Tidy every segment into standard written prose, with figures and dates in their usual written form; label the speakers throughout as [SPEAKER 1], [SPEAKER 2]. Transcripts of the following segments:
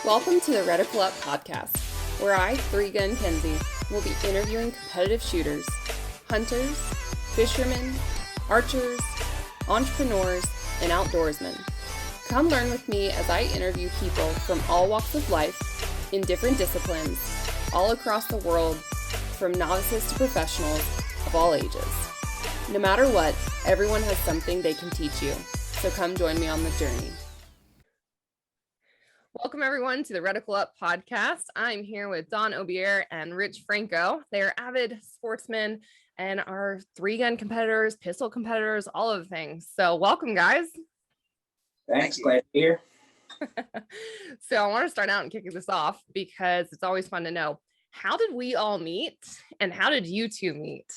[SPEAKER 1] Welcome to the Reticle Up podcast, where I, Three-Gun Kenzie, will be interviewing competitive shooters, hunters, fishermen, archers, entrepreneurs, and outdoorsmen. Come learn with me as I interview people from all walks of life, in different disciplines, all across the world, from novices to professionals of all ages. No matter what, everyone has something they can teach you, so come join me on the journey. Welcome everyone to the Reticle Up podcast. I'm here with Don Obier and Rich Franco. They are avid sportsmen and are three-gun competitors, pistol competitors, all of the things. So welcome, guys.
[SPEAKER 2] Thanks, glad to be here.
[SPEAKER 1] So I want to start out and kick this off because it's always fun to know, how did we all meet and how did you two meet?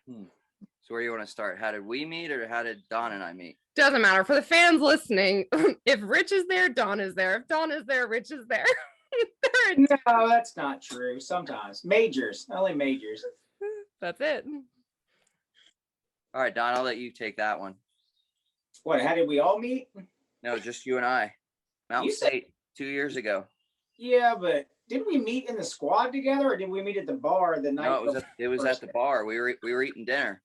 [SPEAKER 3] So where do you want to start? How did we meet or how did Don and I meet?
[SPEAKER 1] Doesn't matter. For the fans listening, if Rich is there, Don is there. If Don is there, Rich is there.
[SPEAKER 2] No, that's not true. Sometimes. Majors. Only majors.
[SPEAKER 1] That's it.
[SPEAKER 3] All right, Don, I'll let you take that one.
[SPEAKER 2] What, how did we all meet?
[SPEAKER 3] No, just you and I. Mountain State 2 years ago.
[SPEAKER 2] Yeah, but didn't we meet in the squad together or did we meet at the bar the night?
[SPEAKER 3] No, it was at the bar. We were eating dinner.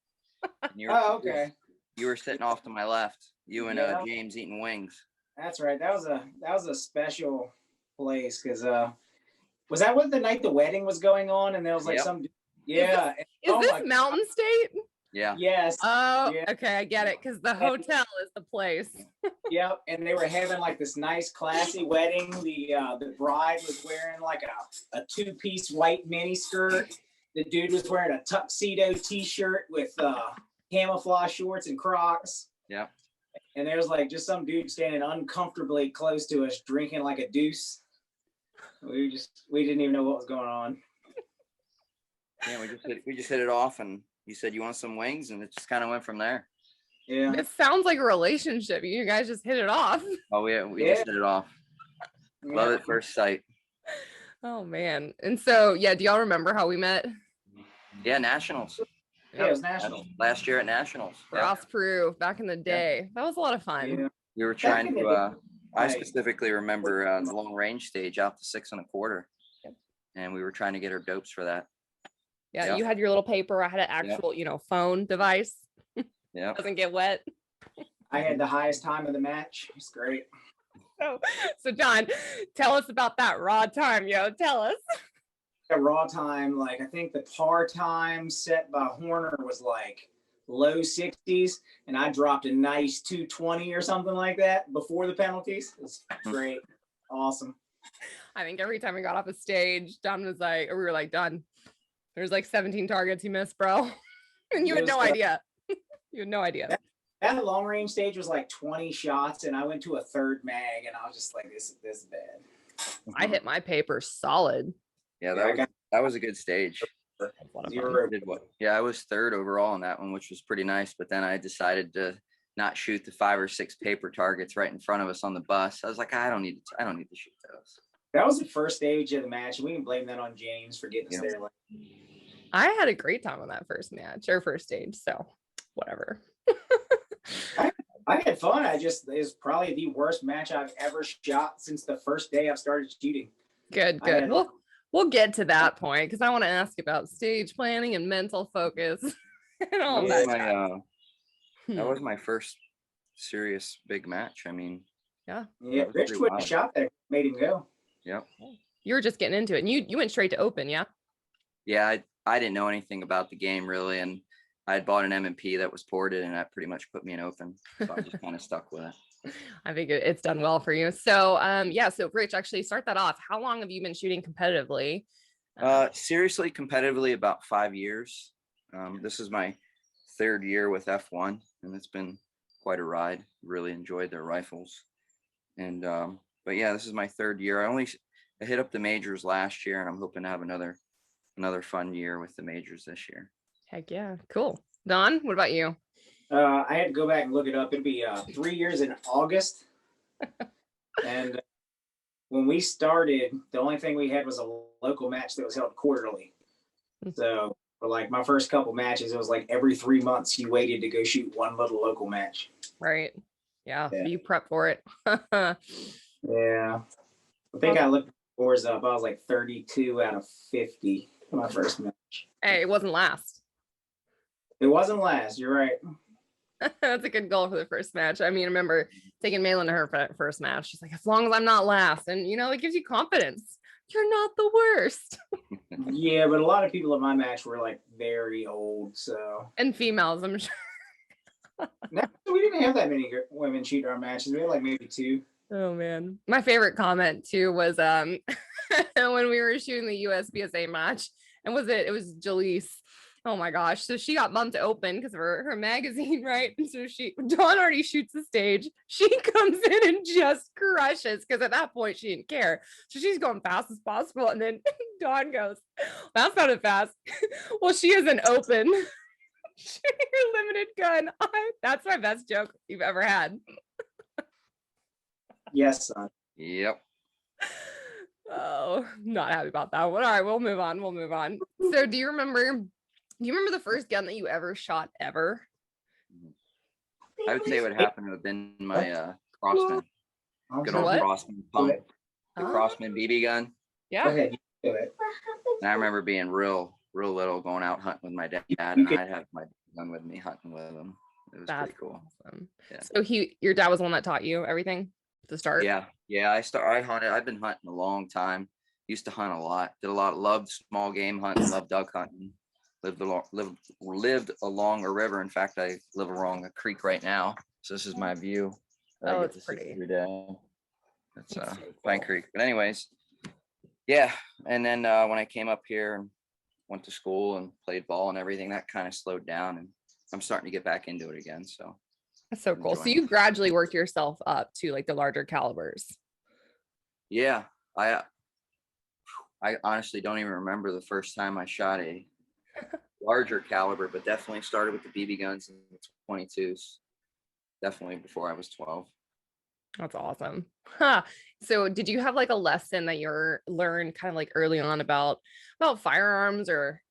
[SPEAKER 2] Oh, okay.
[SPEAKER 3] You were sitting off to my left. You and James eating wings.
[SPEAKER 2] That's right. That was a special place because was that what the night the wedding was going on? And there was like some
[SPEAKER 1] Is this Mountain State?
[SPEAKER 3] Yeah.
[SPEAKER 2] Yes.
[SPEAKER 1] Oh,
[SPEAKER 2] yeah.
[SPEAKER 1] Okay, I get it, because the hotel is the place.
[SPEAKER 2] Yep, and they were having like this nice classy wedding. The bride was wearing like a two-piece white mini skirt. The dude was wearing a tuxedo t-shirt with camouflage shorts and Crocs.
[SPEAKER 3] Yeah.
[SPEAKER 2] And there was like just some dude standing uncomfortably close to us drinking like a deuce. We didn't even know what was going on.
[SPEAKER 3] Yeah, we just hit it off and you said you want some wings and it just kind of went from there.
[SPEAKER 2] Yeah.
[SPEAKER 1] This sounds like a relationship. You guys just hit it off.
[SPEAKER 3] Oh, we just hit it off. Love at first sight.
[SPEAKER 1] Oh man. And so, do y'all remember how we met?
[SPEAKER 3] Yeah, Nationals.
[SPEAKER 2] Yeah, it was Nationals.
[SPEAKER 3] Last year at Nationals.
[SPEAKER 1] Ross, Peru, back in the day. That was a lot of fun.
[SPEAKER 2] Yeah.
[SPEAKER 3] We were trying to, I specifically remember the long range stage out to 6 1/4.
[SPEAKER 1] Yep.
[SPEAKER 3] And we were trying to get our dopes for that.
[SPEAKER 1] Yeah, you had your little paper. I had an actual, phone device.
[SPEAKER 3] Yeah.
[SPEAKER 1] Doesn't get wet.
[SPEAKER 2] I had the highest time of the match. It's great.
[SPEAKER 1] So John, tell us about that raw time, Tell us.
[SPEAKER 2] A raw time, like I think the par time set by Horner was like low 60s, and I dropped a nice 220 or something like that before the penalties. It's great. Awesome.
[SPEAKER 1] I think every time we got off a stage, Don was like, or we were like, Don, there's like 17 targets you missed, bro. And you had no idea. You had no idea.
[SPEAKER 2] That long range stage was like 20 shots, and I went to a third mag, and I was just like, this is bad.
[SPEAKER 1] I hit my paper solid.
[SPEAKER 3] Yeah, that was a good stage. I was third overall on that one, which was pretty nice. But then I decided to not shoot the 5 or 6 paper targets right in front of us on the bus. I was like, I don't need to shoot those.
[SPEAKER 2] That was the first stage of the match, and we can blame that on James for getting us there.
[SPEAKER 1] I had a great time on that first match or first stage, so whatever.
[SPEAKER 2] I had fun. It was probably the worst match I've ever shot since the first day I've started shooting.
[SPEAKER 1] Good. We'll get to that point because I want to ask about stage planning and mental focus and all that.
[SPEAKER 3] That was my first serious big match. I mean,
[SPEAKER 2] Rich would have shot that made him go.
[SPEAKER 3] Yep.
[SPEAKER 1] You were just getting into it, and you went straight to open, yeah?
[SPEAKER 3] Yeah, I didn't know anything about the game really, and I had bought an M&P that was ported, and that pretty much put me in open. So I just kind of stuck with it.
[SPEAKER 1] I think it's done well for you. So, so Rich, actually start that off. How long have you been shooting competitively?
[SPEAKER 3] Seriously, competitively about 5 years. This is my 3rd year with F1, and it's been quite a ride. Really enjoyed their rifles. And, but yeah, this is my 3rd year. I hit up the majors last year, and I'm hoping to have another fun year with the majors this year.
[SPEAKER 1] Heck yeah. Cool. Don, what about you?
[SPEAKER 2] I had to go back and look it up. It'd be 3 years in August. And when we started, the only thing we had was a local match that was held quarterly. So for like my first couple matches, it was like every 3 months you waited to go shoot one little local match.
[SPEAKER 1] Right. Yeah. You prep for it.
[SPEAKER 2] Yeah. I think I looked the scores up. I was like 32 out of 50 for my first match.
[SPEAKER 1] Hey, it wasn't last.
[SPEAKER 2] It wasn't last. You're right.
[SPEAKER 1] That's a good goal for the first match. I mean, I remember taking Malin to her first match. She's like, as long as I'm not last. And, it gives you confidence. You're not the worst.
[SPEAKER 2] Yeah, but a lot of people in my match were like very old. So
[SPEAKER 1] And females, I'm sure.
[SPEAKER 2] no, we didn't have that many women cheat our matches. We had like maybe 2.
[SPEAKER 1] Oh, man. My favorite comment, too, was when we were shooting the USPSA match. And it was Jaleese. Oh my gosh. So she got bumped to open because of her magazine, right? And so Dawn already shoots the stage. She comes in and just crushes because at that point she didn't care. So she's going fast as possible. And then Dawn goes, that sounded fast. Well, she is an open. Your limited gun. That's my best joke you've ever had.
[SPEAKER 2] Yes, son.
[SPEAKER 3] Yep.
[SPEAKER 1] Oh, not happy about that one. All right, we'll move on. So do you remember the first gun that you ever shot ever?
[SPEAKER 3] I would say what happened to have been my Crossman. Good old
[SPEAKER 1] What?
[SPEAKER 3] Crossman pump. The Crossman BB gun.
[SPEAKER 2] Go
[SPEAKER 1] Yeah.
[SPEAKER 2] ahead. You do it.
[SPEAKER 3] And I remember being real little, going out hunting with my dad, and I'd have my gun with me hunting with him. It was pretty cool.
[SPEAKER 1] Awesome.
[SPEAKER 3] Yeah.
[SPEAKER 1] So your dad was the one that taught you everything to start?
[SPEAKER 3] Yeah. I hunted. I've been hunting a long time. Used to hunt a lot. Did a lot. Loved small game hunting. Loved duck hunting. Lived along a river. In fact, I live along a creek right now. So this is my view.
[SPEAKER 1] Oh, it's pretty.
[SPEAKER 3] Every day. That's Pine Creek. But anyways, yeah. And then when I came up here and went to school and played ball and everything, that kind of slowed down, and I'm starting to get back into it again. So
[SPEAKER 1] That's so cool. So you gradually worked yourself up to like the larger calibers.
[SPEAKER 3] Yeah, I honestly don't even remember the first time I shot a larger caliber, but definitely started with the BB guns and the 22s. Definitely before I was 12.
[SPEAKER 1] That's awesome. Huh. So did you have like a lesson that you learned kind of like early on about firearms, or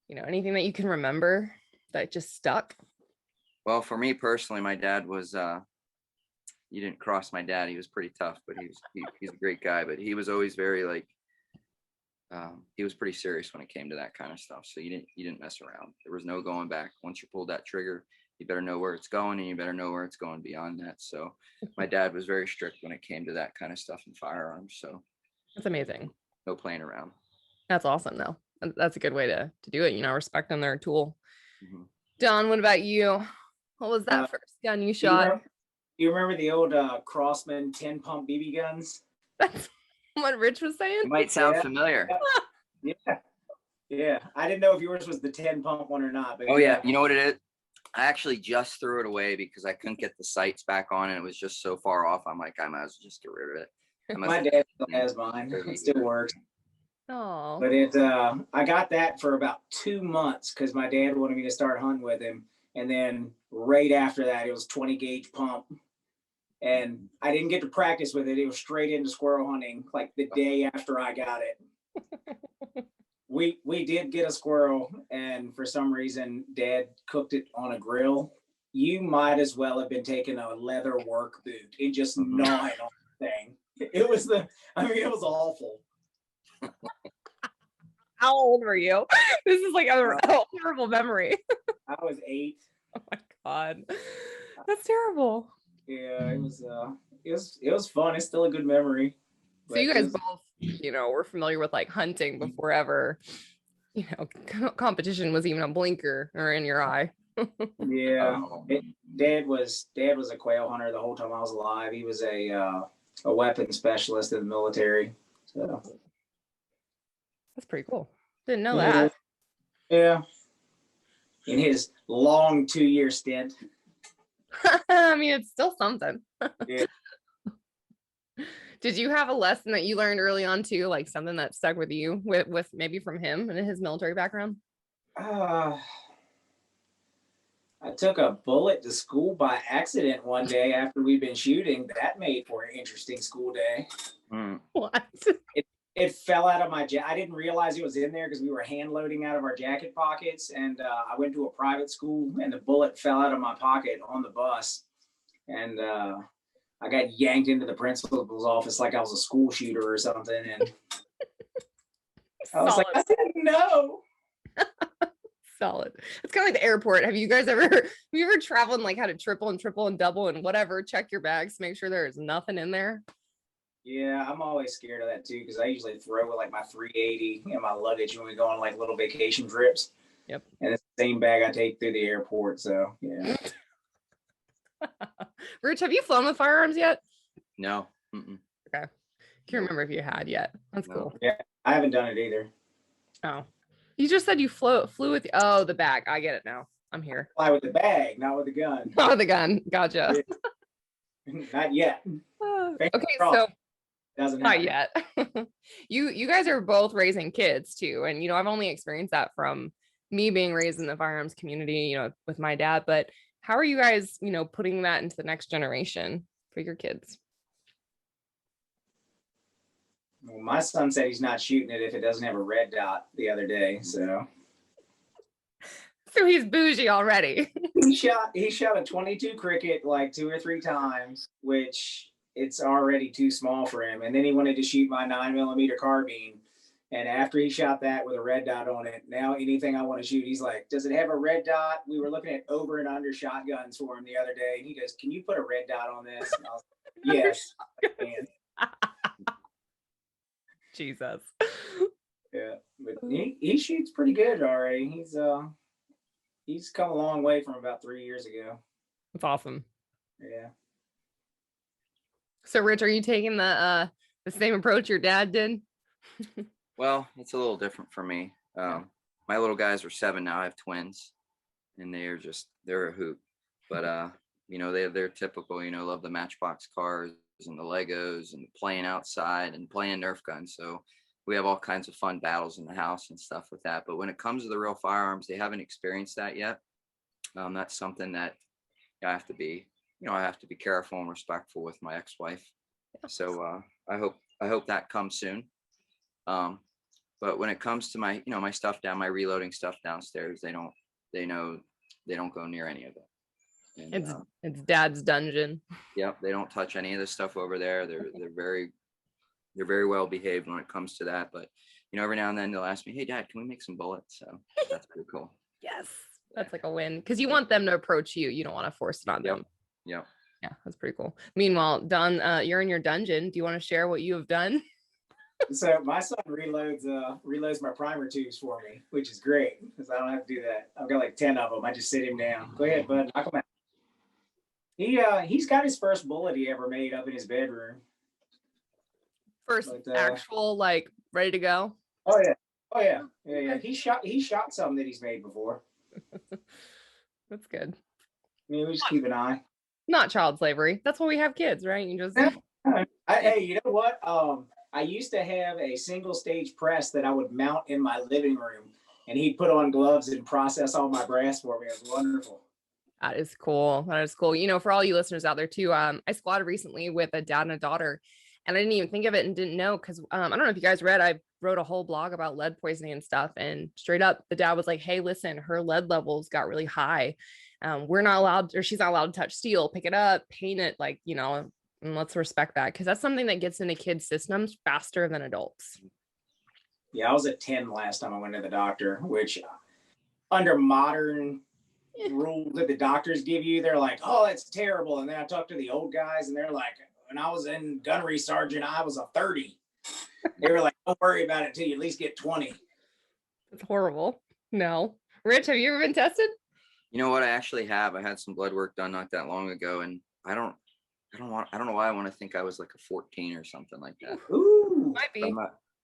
[SPEAKER 1] anything that you can remember that just stuck?
[SPEAKER 3] Well, for me personally, my dad was you didn't cross my dad. He was pretty tough, but he's a great guy, but he was always very like he was pretty serious when it came to that kind of stuff. So you didn't mess around. There was no going back. Once you pulled that trigger, you better know where it's going, and you better know where it's going beyond that. So my dad was very strict when it came to that kind of stuff in firearms. So
[SPEAKER 1] That's amazing.
[SPEAKER 3] no playing around.
[SPEAKER 1] That's awesome though. That's a good way to do it, respecting their tool.
[SPEAKER 3] Mm-hmm.
[SPEAKER 1] Don, what about you? What was that first gun you shot?
[SPEAKER 2] You remember the old Crossman 10 pump BB guns?
[SPEAKER 1] That's what Rich was saying.
[SPEAKER 3] It might sound familiar.
[SPEAKER 2] Yeah. I didn't know if yours was the 10 pump one or not. But
[SPEAKER 3] Oh yeah, you know what it is? I actually just threw it away because I couldn't get the sights back on, and it was just so far off. I'm like, I might as well just get rid of it.
[SPEAKER 2] My dad still has mine. It still works.
[SPEAKER 1] Oh.
[SPEAKER 2] But I got that for about 2 months because my dad wanted me to start hunting with him. And then right after that, it was 20 gauge pump. And I didn't get to practice with it. It was straight into squirrel hunting like the day after I got it. We did get a squirrel, and for some reason, Dad cooked it on a grill. You might as well have been taking a leather work boot and just gnawing on the thing. It was awful.
[SPEAKER 1] How old were you? This is like a horrible memory.
[SPEAKER 2] I was 8.
[SPEAKER 1] Oh my God. That's terrible.
[SPEAKER 2] Yeah, it was fun. It's still a good memory.
[SPEAKER 1] So you guys both, were familiar with like hunting before ever, competition was even a blinker or in your eye.
[SPEAKER 2] Yeah. Dad was a quail hunter the whole time I was alive. He was a weapons specialist in the military. So
[SPEAKER 1] that's pretty cool. Didn't know that.
[SPEAKER 2] Yeah. In his long 2-year stint.
[SPEAKER 1] I mean, it's still something.
[SPEAKER 2] Yeah.
[SPEAKER 1] Did you have a lesson that you learned early on too, like something that stuck with you with maybe from him and his military background?
[SPEAKER 2] I took a bullet to school by accident one day after we'd been shooting. That made for an interesting school day.
[SPEAKER 1] What?
[SPEAKER 2] It fell out of my jacket. I didn't realize it was in there because we were hand loading out of our jacket pockets. And I went to a private school, and the bullet fell out of my pocket on the bus. And I got yanked into the principal's office like I was a school shooter or something, and I was like, I didn't know.
[SPEAKER 1] Solid. It's kind of like the airport. Have you ever traveled and like had to triple and double and whatever, check your bags, make sure there's nothing in there?
[SPEAKER 2] Yeah, I'm always scared of that too, because I usually throw like my 380 in my luggage when we go on like little vacation trips.
[SPEAKER 1] Yep.
[SPEAKER 2] And it's the same bag I take through the airport. So yeah.
[SPEAKER 1] Rich, have you flown with firearms yet?
[SPEAKER 3] No. Mm-mm.
[SPEAKER 1] Okay. Can't remember if you had yet. That's
[SPEAKER 3] No.
[SPEAKER 1] cool.
[SPEAKER 2] Yeah, I haven't done it either.
[SPEAKER 1] Oh, you just said you flew with the bag. I get it now. I'm here.
[SPEAKER 2] Fly with the bag, not with the gun.
[SPEAKER 1] Not with the gun. Gotcha.
[SPEAKER 2] Not yet.
[SPEAKER 1] Okay, so
[SPEAKER 2] doesn't
[SPEAKER 1] not
[SPEAKER 2] happen.
[SPEAKER 1] yet. You guys are both raising kids too, and I've only experienced that from me being raised in the firearms community, with my dad. But how are you guys, putting that into the next generation for your kids?
[SPEAKER 2] Well, my son said he's not shooting it if it doesn't have a red dot the other day. So
[SPEAKER 1] he's bougie already.
[SPEAKER 2] he shot a 22 cricket like 2 or 3 times, which it's already too small for him. And then he wanted to shoot my 9mm carbine. And after he shot that with a red dot on it, now anything I want to shoot, he's like, does it have a red dot? We were looking at over and under shotguns for him the other day. And he goes, can you put a red dot on this? And I was like, yes, I can.
[SPEAKER 1] Jesus.
[SPEAKER 2] Yeah, but he shoots pretty good already. He's come a long way from about 3 years ago.
[SPEAKER 1] That's awesome.
[SPEAKER 2] Yeah.
[SPEAKER 1] So Rich, are you taking the same approach your dad did?
[SPEAKER 3] Well, it's a little different for me. My little guys are 7 now. I have twins, and they're a hoot. But they're typical, love the Matchbox cars and the Legos and playing outside and playing Nerf guns. So we have all kinds of fun battles in the house and stuff with that. But when it comes to the real firearms, they haven't experienced that yet. That's something that I have to be careful and respectful with my ex-wife. So I hope that comes soon. But when it comes to my, my stuff my reloading stuff downstairs, they don't go near any of it. And,
[SPEAKER 1] it's dad's dungeon.
[SPEAKER 3] Yep. They don't touch any of this stuff over there. They're very well behaved when it comes to that. But, every now and then they'll ask me, hey dad, can we make some bullets? So that's pretty cool.
[SPEAKER 1] Yes. That's like a win. Cause you want them to approach you. You don't want to force it on them.
[SPEAKER 3] Yep.
[SPEAKER 1] Yeah. That's pretty cool. Meanwhile, Don, you're in your dungeon. Do you want to share what you have done?
[SPEAKER 2] So my son reloads my primer tubes for me, which is great because I don't have to do that. I've got like 10 of them. I just sit him down. Go ahead, bud. Knock him out. He's got his first bullet he ever made up in his bedroom.
[SPEAKER 1] First actual, like, ready to go.
[SPEAKER 2] Oh yeah. He shot some that he's made before.
[SPEAKER 1] That's good.
[SPEAKER 2] I mean, we just keep an eye.
[SPEAKER 1] Not child slavery. That's why we have kids, right? You just.
[SPEAKER 2] Hey, you know what? I used to have a single stage press that I would mount in my living room, and he'd put on gloves and process all my brass for me. It was wonderful.
[SPEAKER 1] That is cool. For all you listeners out there too, I squatted recently with a dad and a daughter, and I didn't even think of it and didn't know because I don't know if you guys read, I wrote a whole blog about lead poisoning and stuff, and straight up the dad was like, hey, listen, her lead levels got really high. We're not allowed, or she's not allowed to touch steel, pick it up, paint it, like, and let's respect that because that's something that gets into kids' systems faster than adults.
[SPEAKER 2] Yeah, I was at 10 last time I went to the doctor, which under modern rules that the doctors give you, they're like, oh, that's terrible. And then I talked to the old guys and they're like, when I was in gunnery sergeant, I was a 30. They were like, don't worry about it till you at least get 20.
[SPEAKER 1] That's horrible. No. Rich, have you ever been tested?
[SPEAKER 3] You know what? I actually have. I had some blood work done not that long ago, and I don't know why I want to think I was like a 14 or something like that.
[SPEAKER 2] Ooh.
[SPEAKER 1] Might be.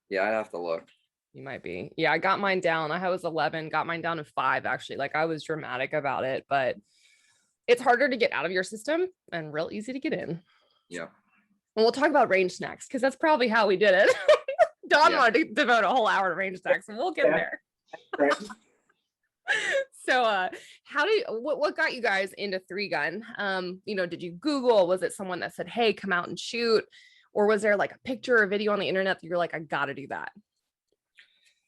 [SPEAKER 3] Yeah, I'd have to look.
[SPEAKER 1] You might be. Yeah, I got mine down. I was 11, got mine down to 5, actually. Like, I was dramatic about it, but it's harder to get out of your system and real easy to get in.
[SPEAKER 3] Yeah.
[SPEAKER 1] And we'll talk about range snacks because that's probably how we did it. Don wanted to devote a whole hour to range snacks, and we'll get there.
[SPEAKER 2] Right.
[SPEAKER 1] So what got you guys into 3-gun? Did you Google? Was it someone that said, hey, come out and shoot? Or was there like a picture or video on the internet that you're like, I gotta do that?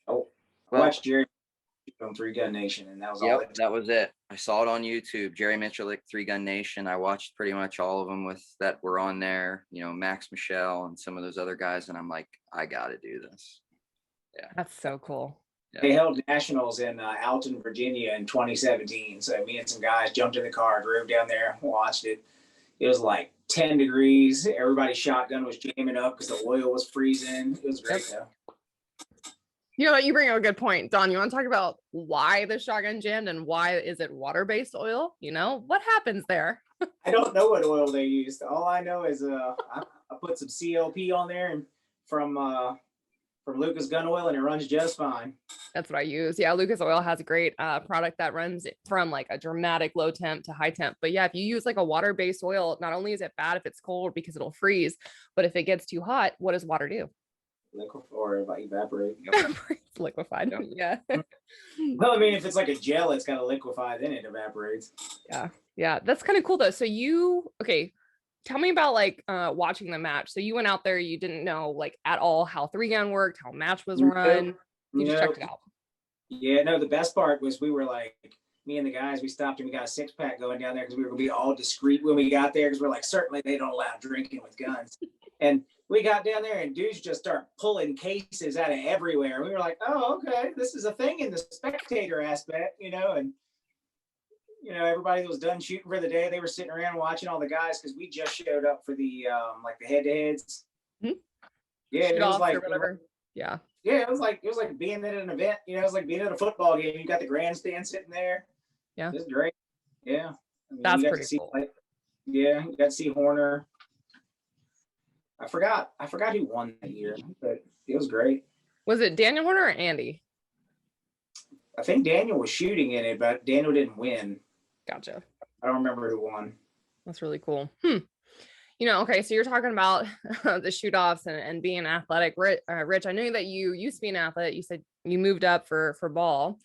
[SPEAKER 2] Oh, watch Jerry. from Three Gun Nation, and that was all.
[SPEAKER 3] Yep, that was it. I saw it on YouTube. Jerry Michalik, Three Gun Nation. I watched pretty much all of them that were on there. Max Michelle and some of those other guys, and I'm like, I got to do this. Yeah,
[SPEAKER 4] that's so cool.
[SPEAKER 3] Yeah.
[SPEAKER 2] They held nationals in Alton, Virginia in 2017. So me and some guys jumped in the car, drove down there, watched it. It was like 10 degrees. Everybody's shotgun was jamming up because the oil was freezing. It was great though.
[SPEAKER 4] You bring up a good point, Don. You want to talk about why the shotgun jammed and why is it water-based oil? What happens there?
[SPEAKER 2] I don't know what oil they used. All I know is I put some CLP on there and from Lucas Gun Oil, and it runs just fine.
[SPEAKER 4] That's what I use. Yeah, Lucas Oil has a great product that runs from like a dramatic low temp to high temp. But yeah, if you use like a water-based oil, not only is it bad if it's cold because it'll freeze, but if it gets too hot, what does water do?
[SPEAKER 2] Or evaporate.
[SPEAKER 4] It's liquefied.
[SPEAKER 2] Yeah. Well, I mean, if it's like a gel, it's got to liquefy, then it evaporates.
[SPEAKER 4] Yeah, that's kind of cool though. So tell me about like watching the match. So you went out there, you didn't know like at all how 3-gun worked, how match was run. You just checked it out.
[SPEAKER 2] Yeah, no, the best part was we were like, me and the guys, we stopped and we got a 6-pack going down there because we were going to be all discreet when we got there because we're like, certainly they don't allow drinking with guns. And we got down there and dudes just start pulling cases out of everywhere. We were like, oh, okay, this is a thing in the spectator aspect, and everybody that was done shooting for the day, they were sitting around watching all the guys because we just showed up for the like the head-to-heads.
[SPEAKER 4] Mm-hmm.
[SPEAKER 2] Yeah, it was like
[SPEAKER 4] whatever. Yeah,
[SPEAKER 2] it was like being at an event. It was like being at a football game. You got the grandstand sitting there.
[SPEAKER 4] Yeah,
[SPEAKER 2] it's great. Yeah,
[SPEAKER 4] that's pretty cool.
[SPEAKER 2] You got to see Horner. I forgot who won that year, but it was great.
[SPEAKER 4] Was it Daniel Horner or Andy?
[SPEAKER 2] I think Daniel was shooting in it, but Daniel didn't win.
[SPEAKER 4] Gotcha.
[SPEAKER 2] I don't remember who won.
[SPEAKER 4] That's really cool. Okay, so you're talking about the shoot-offs and being athletic. Rich, I know that you used to be an athlete. You said you moved up for ball.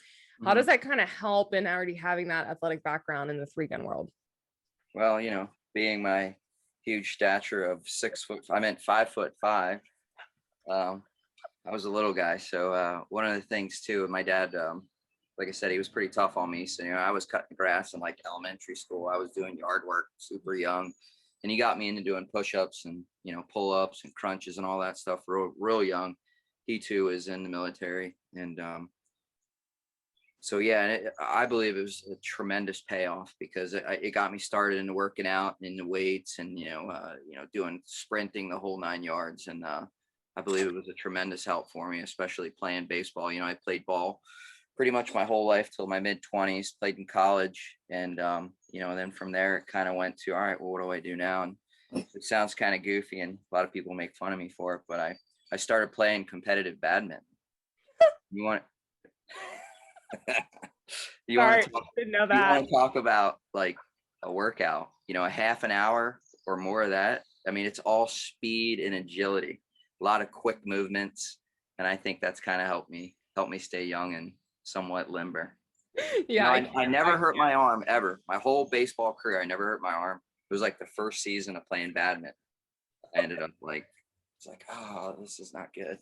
[SPEAKER 4] How does that kind of help in already having that athletic background in the 3-gun world?
[SPEAKER 3] Well, being my huge stature of 5'5". I was a little guy. So one of the things too, my dad, like I said, he was pretty tough on me. So, I was cutting grass in like elementary school. I was doing yard work super young, and he got me into doing push-ups and, pull-ups and crunches and all that stuff real young. He too is in the military. And so, yeah, I believe it was a tremendous payoff because it got me started into working out and into weights and, doing sprinting the whole 9 yards. And I believe it was a tremendous help for me, especially playing baseball. I played ball pretty much my whole life till my mid-20s, played in college. And, then from there, it kind of went to, all right, well, what do I do now? And it sounds kind of goofy and a lot of people make fun of me for it, but I started playing competitive badminton. You want
[SPEAKER 4] didn't know that.
[SPEAKER 3] You want to talk about like a workout, a half an hour or more of that. I mean, it's all speed and agility, a lot of quick movements. And I think that's kind of helped me stay young and somewhat limber.
[SPEAKER 4] Yeah.
[SPEAKER 3] I never hurt my arm ever. My whole baseball career, I never hurt my arm. It was like the first season of playing badminton. I ended up it's like, oh, this is not good.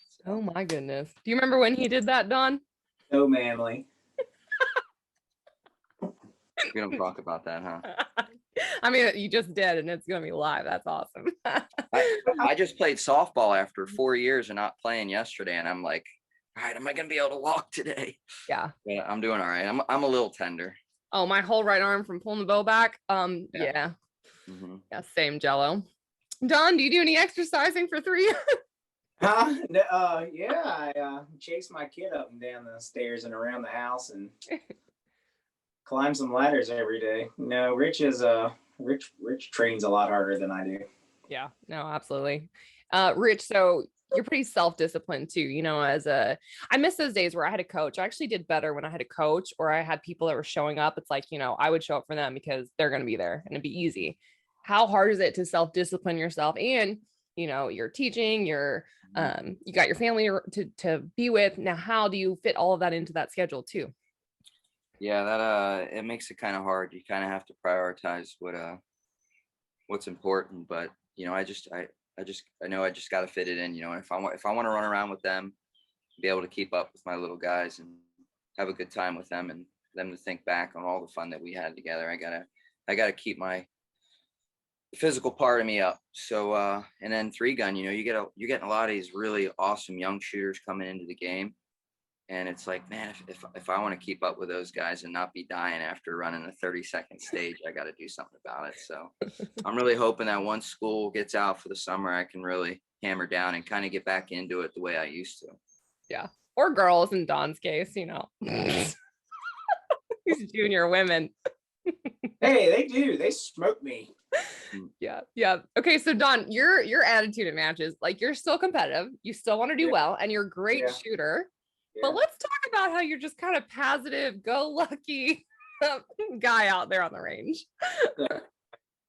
[SPEAKER 3] So.
[SPEAKER 4] Oh my goodness. Do you remember when he did that, Don?
[SPEAKER 2] So manly.
[SPEAKER 3] We don't talk about that, huh?
[SPEAKER 4] I mean, you just did, and it's gonna be live. That's awesome.
[SPEAKER 3] I just played softball after 4 years of not playing yesterday, and I'm like, all right, am I gonna be able to walk today?
[SPEAKER 4] Yeah.
[SPEAKER 3] Yeah, I'm doing all right. I'm a little tender.
[SPEAKER 4] Oh, my whole right arm from pulling the bow back. Yeah.
[SPEAKER 3] Mm-hmm.
[SPEAKER 4] Yeah, same Jello. Don, do you do any exercising for 3?
[SPEAKER 2] Yeah, I chase my kid up and down the stairs and around the house and climb some ladders every day. No, Rich trains a lot harder than I do.
[SPEAKER 4] Yeah, no, absolutely. Rich, so you're pretty self-disciplined too, I miss those days where I had a coach. I actually did better when I had a coach or I had people that were showing up. It's like, I would show up for them because they're going to be there and it'd be easy. How hard is it to self-discipline yourself? And, you're teaching, you got your family to be with. Now, how do you fit all of that into that schedule too?
[SPEAKER 3] Yeah, that it makes it kind of hard. You kind of have to prioritize what's important, but I know I just got to fit it in, and if I want to run around with them, be able to keep up with my little guys and have a good time with them and them to think back on all the fun that we had together. I gotta keep my physical part of me up. So and then 3-gun, you're getting a lot of these really awesome young shooters coming into the game. And it's like, man, if I want to keep up with those guys and not be dying after running a 30-second stage, I got to do something about it. So I'm really hoping that once school gets out for the summer, I can really hammer down and kind of get back into it the way I used to.
[SPEAKER 4] Yeah. Or girls in Don's case, these junior women.
[SPEAKER 2] Hey, they do. They smoke me.
[SPEAKER 4] Yeah. Yeah. Okay. So Don, your attitude at matches, like you're still competitive. You still want to do well and you're a great shooter. But let's talk about how you're just kind of positive, go lucky guy out there on the range.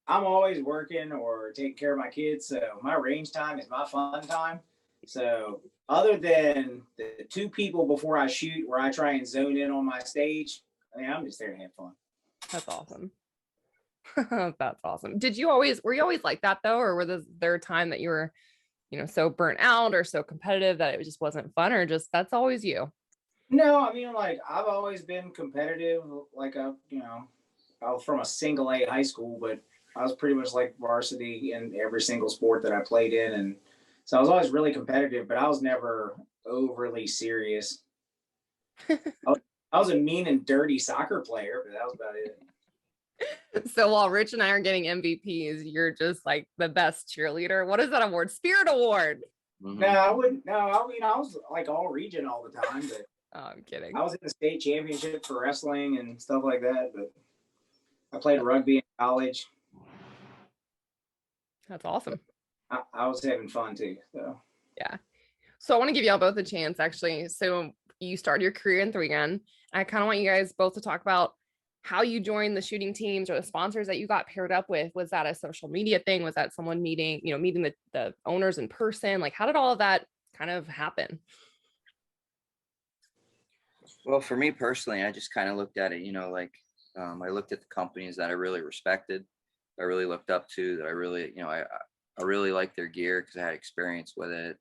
[SPEAKER 2] I'm always working or taking care of my kids. So my range time is my fun time. So other than the 2 people before I shoot where I try and zone in on my stage, I'm just there to have fun.
[SPEAKER 4] That's awesome. That's awesome. Were you always like that though? Or was there a time that you were so burnt out or so competitive that it just wasn't fun, or just that's always you?
[SPEAKER 2] No, I've always been competitive. I was from a single A high school, but I was pretty much like varsity in every single sport that I played in. And so I was always really competitive, but I was never overly serious. I was a mean and dirty soccer player, but that was about it.
[SPEAKER 4] So while Rich and I are getting MVPs, you're just like the best cheerleader. What is that award? Spirit Award.
[SPEAKER 2] Mm-hmm. No, I wouldn't. No, I was like all region all the time, but
[SPEAKER 4] I'm kidding.
[SPEAKER 2] I was in the state championship for wrestling and stuff like that, but I played rugby in college.
[SPEAKER 4] That's awesome.
[SPEAKER 2] I was having fun too. So
[SPEAKER 4] yeah. So I want to give y'all both a chance, actually. So you started your career in 3-gun. I kind of want you guys both to talk about how you joined the shooting teams or the sponsors that you got paired up with. Was that a social media thing? Was that someone meeting the owners in person? Like, how did all of that kind of happen?
[SPEAKER 3] Well, for me personally, I just kind of looked at it, I looked at the companies that I really respected, I really looked up to, that I really, I really liked their gear because I had experience with it.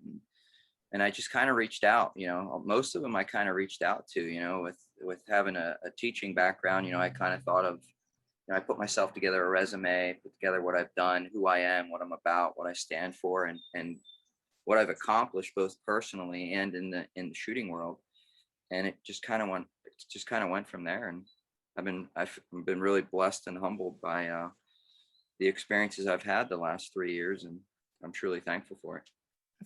[SPEAKER 3] And I just kind of reached out, most of them I kind of reached out to, with having a teaching background, I kind of thought of, I put myself together a resume, put together what I've done, who I am, what I'm about, what I stand for, and what I've accomplished both personally and in the shooting world. And it just kind of went from there. And I've been really blessed and humbled by the experiences I've had the last 3 years, and I'm truly thankful for it.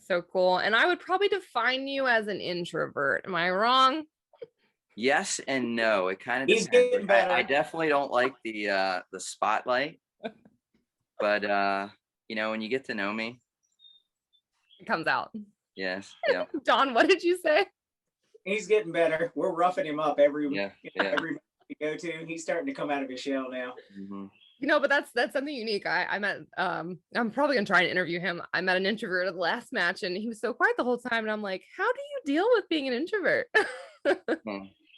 [SPEAKER 4] So cool. And I would probably define you as an introvert. Am I wrong?
[SPEAKER 3] Yes and no. It kind of depends. I definitely don't like the spotlight, but when you get to know me,
[SPEAKER 4] it comes out.
[SPEAKER 3] Yes. Yeah.
[SPEAKER 4] Don, what did you say?
[SPEAKER 2] He's getting better. We're roughing him up every we go to. He's starting to come out of his shell now.
[SPEAKER 3] Mm-hmm.
[SPEAKER 4] But that's something unique. I met I'm probably gonna try and interview him. I met an introvert at the last match and he was so quiet the whole time. And I'm like, how do you deal with being an introvert? Is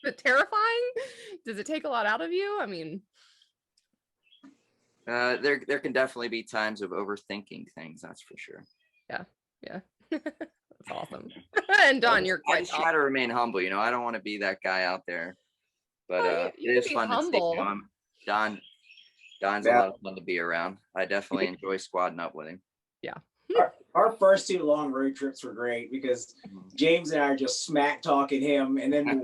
[SPEAKER 4] it terrifying? Does it take a lot out of you? I mean,
[SPEAKER 3] there can definitely be times of overthinking things, that's for sure.
[SPEAKER 4] Yeah. That's awesome. And Don, you're quite
[SPEAKER 3] I just try to remain humble, I don't want to be that guy out there. But it is fun
[SPEAKER 4] humble.
[SPEAKER 3] to see. Don's a lot of fun to be around. I definitely enjoy squadding up with him.
[SPEAKER 4] Yeah.
[SPEAKER 2] Our first 2 long road trips were great because James and I are just smack talking him, and then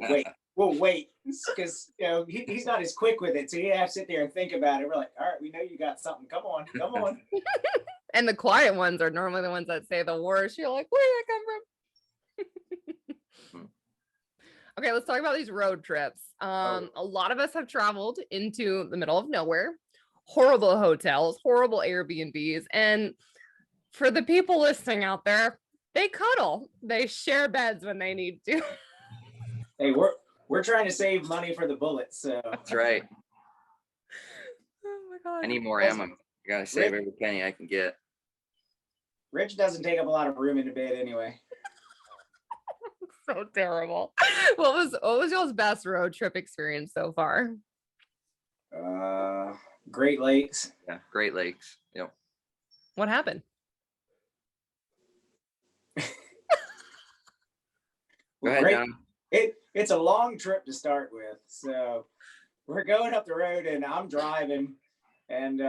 [SPEAKER 2] we'll wait because he's not as quick with it, so you have to sit there and think about it. We're like, all right, we know you got something. Come on.
[SPEAKER 4] And the quiet ones are normally the ones that say the worst. You're like, where did that come from? Okay, let's talk about these road trips. A lot of us have traveled into the middle of nowhere, horrible hotels, horrible Airbnbs. And for the people listening out there, they cuddle. They share beds when they need to.
[SPEAKER 2] Hey, we're trying to save money for the bullets. So
[SPEAKER 3] that's right.
[SPEAKER 4] Oh my God.
[SPEAKER 3] I need more ammo. I gotta save every penny I can get.
[SPEAKER 2] Rich doesn't take up a lot of room in the bed anyway.
[SPEAKER 4] So terrible. What was y'all's best road trip experience so far?
[SPEAKER 2] Great Lakes.
[SPEAKER 3] Yeah, Great Lakes. Yep.
[SPEAKER 4] What happened?
[SPEAKER 3] Go ahead, John.
[SPEAKER 2] It it's a long trip to start with. So we're going up the road and I'm driving, and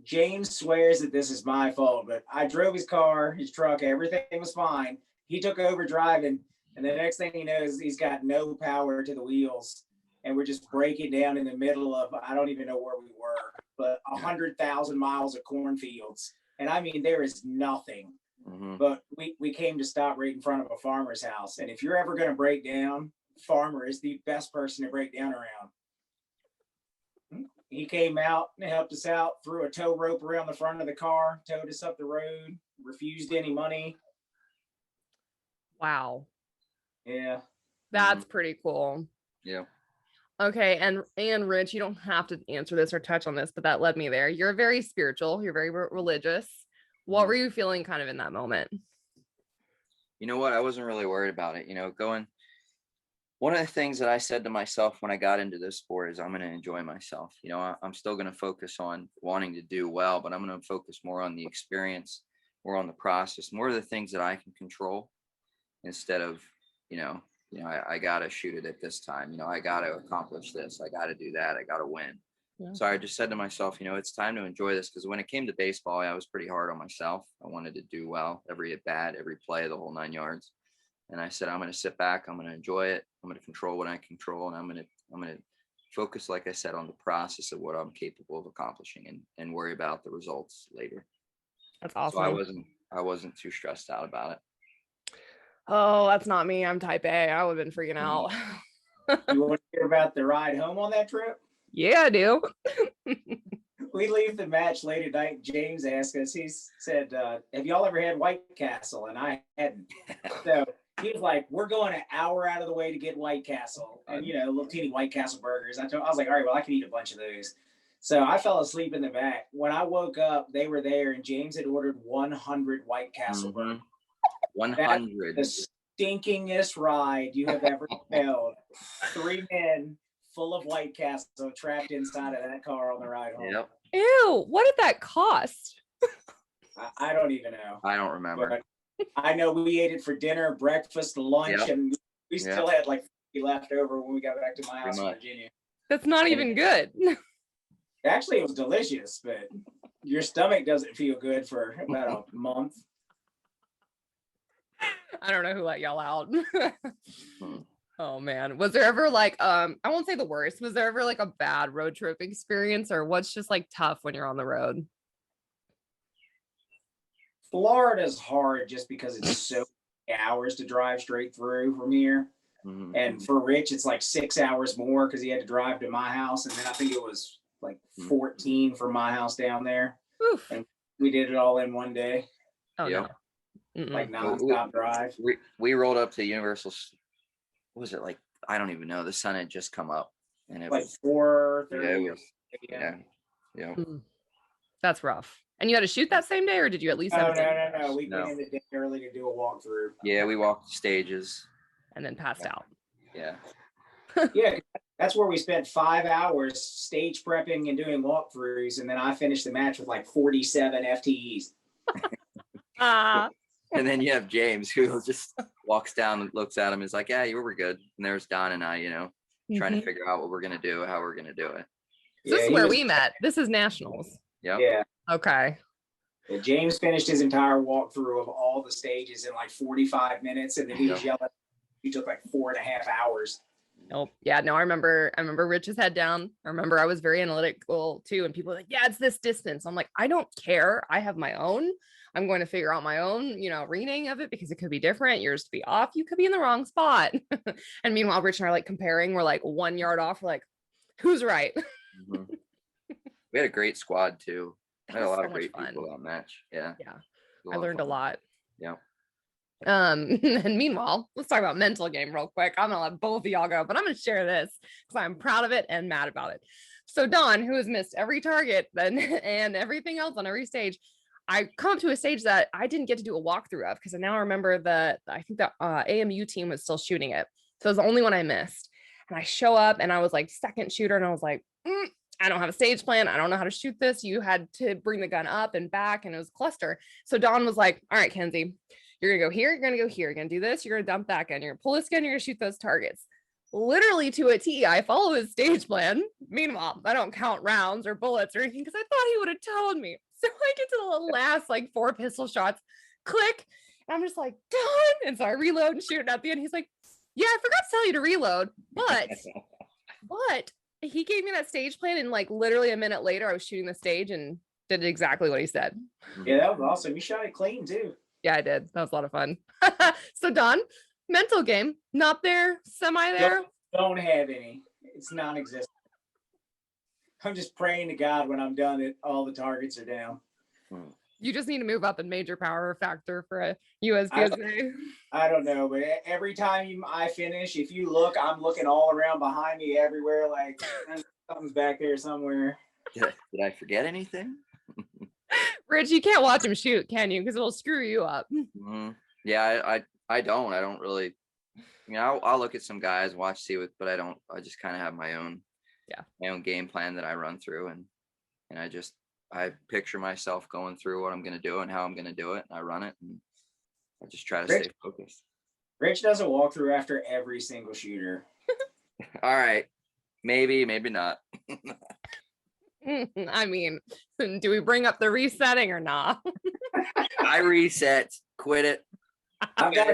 [SPEAKER 2] James swears that this is my fault, but I drove his car, his truck, everything was fine. He took over driving, and the next thing he knows, he's got no power to the wheels, and we're just breaking down in the middle of, I don't even know where we were, but 100,000 miles of cornfields. And I mean, there is nothing.
[SPEAKER 3] Mm-hmm.
[SPEAKER 2] But we came to stop right in front of a farmer's house. And if you're ever going to break down, farmer is the best person to break down around. He came out and helped us out, threw a tow rope around the front of the car, towed us up the road, refused any money.
[SPEAKER 4] Wow.
[SPEAKER 2] Yeah.
[SPEAKER 4] That's pretty cool.
[SPEAKER 3] Yeah.
[SPEAKER 4] Okay. And Rich, you don't have to answer this or touch on this, but that led me there. You're very spiritual. You're very religious. What were you feeling kind of in that moment?
[SPEAKER 3] You know what? I wasn't really worried about it. One of the things that I said to myself when I got into this sport is I'm going to enjoy myself. I'm still going to focus on wanting to do well, but I'm going to focus more on the experience, more on the process, more of the things that I can control instead of, I got to shoot it at this time. I got to accomplish this. I got to do that. I got to win. Yeah. So I just said to myself, it's time to enjoy this, because when it came to baseball, I was pretty hard on myself. I wanted to do well, every at bat, every play, the whole 9 yards. And I said, I'm going to sit back. I'm going to enjoy it. I'm going to control what I control. And I'm going to focus, like I said, on the process of what I'm capable of accomplishing, and worry about the results later.
[SPEAKER 4] That's awesome.
[SPEAKER 3] So I wasn't too stressed out about it.
[SPEAKER 4] Oh, that's not me. I'm type A. I would have been freaking out.
[SPEAKER 2] You want to hear about the ride home on that trip?
[SPEAKER 4] Yeah, I do.
[SPEAKER 2] We leave the match late at night. James asked us, he said, have y'all ever had White Castle? And I hadn't. So he was like, we're going an hour out of the way to get White Castle. And, little teeny White Castle burgers. I was like, all right, well, I can eat a bunch of those. So I fell asleep in the back. When I woke up, they were there, and James had ordered 100 White Castle burgers.
[SPEAKER 3] 100.
[SPEAKER 2] That's the stinkingest ride you have ever held. 3 men full of White Castle trapped inside of that car on the ride home.
[SPEAKER 3] Yep.
[SPEAKER 4] Ew, what did that cost?
[SPEAKER 2] I don't even know.
[SPEAKER 3] I don't remember.
[SPEAKER 2] But I know we ate it for dinner, breakfast, lunch, and we still had like 50 left over when we got back to my house in Virginia.
[SPEAKER 4] That's not even good.
[SPEAKER 2] Actually, it was delicious, but your stomach doesn't feel good for about a month.
[SPEAKER 4] I don't know who let y'all out. Oh man. Was there ever like, I won't say the worst, was there ever like a bad road trip experience, or what's just like tough when you're on the road?
[SPEAKER 2] Florida's hard just because it's so many hours to drive straight through from here. Mm-hmm. And for Rich, it's like 6 hours more because he had to drive to my house. And then I think it was like 14 from my house down there. Oof. And we did it all in one day.
[SPEAKER 4] Oh, yeah.
[SPEAKER 2] No. Like nonstop drive.
[SPEAKER 3] We rolled up to Universal. What was it like? I don't even know. The sun had just come up, and it
[SPEAKER 2] like
[SPEAKER 3] was
[SPEAKER 2] 4:30.
[SPEAKER 3] Yeah.
[SPEAKER 4] That's rough. And you had to shoot that same day, or did you at least?
[SPEAKER 2] No. We went in the day early to do a walkthrough.
[SPEAKER 3] Yeah, we walked stages,
[SPEAKER 4] and then passed out.
[SPEAKER 3] Yeah.
[SPEAKER 2] Yeah, that's where we spent 5 hours stage prepping and doing walkthroughs, and then I finished the match with like 47 FTEs.
[SPEAKER 3] And then you have James, who just walks down and looks at him, and is like, yeah, you were good. And there's Don and I, trying to figure out what we're going to do, how we're going to do it.
[SPEAKER 4] So this is where we met. This is nationals.
[SPEAKER 3] Yep.
[SPEAKER 2] Yeah.
[SPEAKER 4] Okay.
[SPEAKER 2] Yeah, James finished his entire walkthrough of all the stages in like 45 minutes. And then he was yelling. He took like 4.5 hours.
[SPEAKER 4] Nope. Yeah, no, I remember Rich's head down. I remember I was very analytical too. And people were like, yeah, it's this distance. I'm like, I don't care. I have my own. I'm going to figure out my own, reading of it, because it could be different. Yours to be off. You could be in the wrong spot. And meanwhile, Rich and I are like comparing. We're like 1 yard off. We're like, who's right?
[SPEAKER 3] Mm-hmm. We had a great squad too. We had a lot of great people that match. Yeah.
[SPEAKER 4] Yeah. I learned a lot.
[SPEAKER 3] Yeah.
[SPEAKER 4] And meanwhile, let's talk about mental game real quick. I'm gonna let both of y'all go, but I'm gonna share this because I'm proud of it and mad about it. So Don, who has missed every target and everything else on every stage, I come up to a stage that I didn't get to do a walkthrough of, because I now remember that I think the AMU team was still shooting it. So it was the only one I missed. And I show up and I was like second shooter, and I was like, I don't have a stage plan. I don't know how to shoot this. You had to bring the gun up and back, and it was a cluster. So Don was like, all right, Kenzie, you're going to go here. You're going to go here. You're going to do this. You're going to dump that gun. You're going to pull this gun. You're going to shoot those targets. literally to a T. I follow his stage plan. Meanwhile, I don't count rounds or bullets or anything because I thought he would have told me. So I get to the last like 4 pistol shots, click, and I'm just like, done. And so I reload and shoot, and at the end he's like, yeah, I forgot to tell you to reload, but he gave me that stage plan, and like literally a minute later I was shooting the stage and did exactly what he said.
[SPEAKER 2] Yeah, that was awesome. You shot it clean too.
[SPEAKER 4] Yeah, I did. That was a lot of fun. So Don, mental game, not there, semi there.
[SPEAKER 2] Don't have any. It's non-existent. I'm just praying to God when I'm done that all the targets are down.
[SPEAKER 4] You just need to move up in major power factor for a USPSA.
[SPEAKER 2] I don't know, but every time I finish, if you look, I'm looking all around behind me everywhere, like something's back there somewhere.
[SPEAKER 3] Did I forget anything?
[SPEAKER 4] Rich, you can't watch him shoot, can you? Because it'll screw you up.
[SPEAKER 3] Mm-hmm. Yeah, I don't really. I'll look at some guys, watch, see what, but I don't. I just kind of have my own game plan that I run through, and I picture myself going through what I'm going to do and how I'm going to do it, and I run it, and I just try to stay focused.
[SPEAKER 2] Rich does a walkthrough after every single shooter.
[SPEAKER 3] All right, maybe not.
[SPEAKER 4] I mean, do we bring up the resetting or not?
[SPEAKER 3] I reset, quit it.
[SPEAKER 2] I've got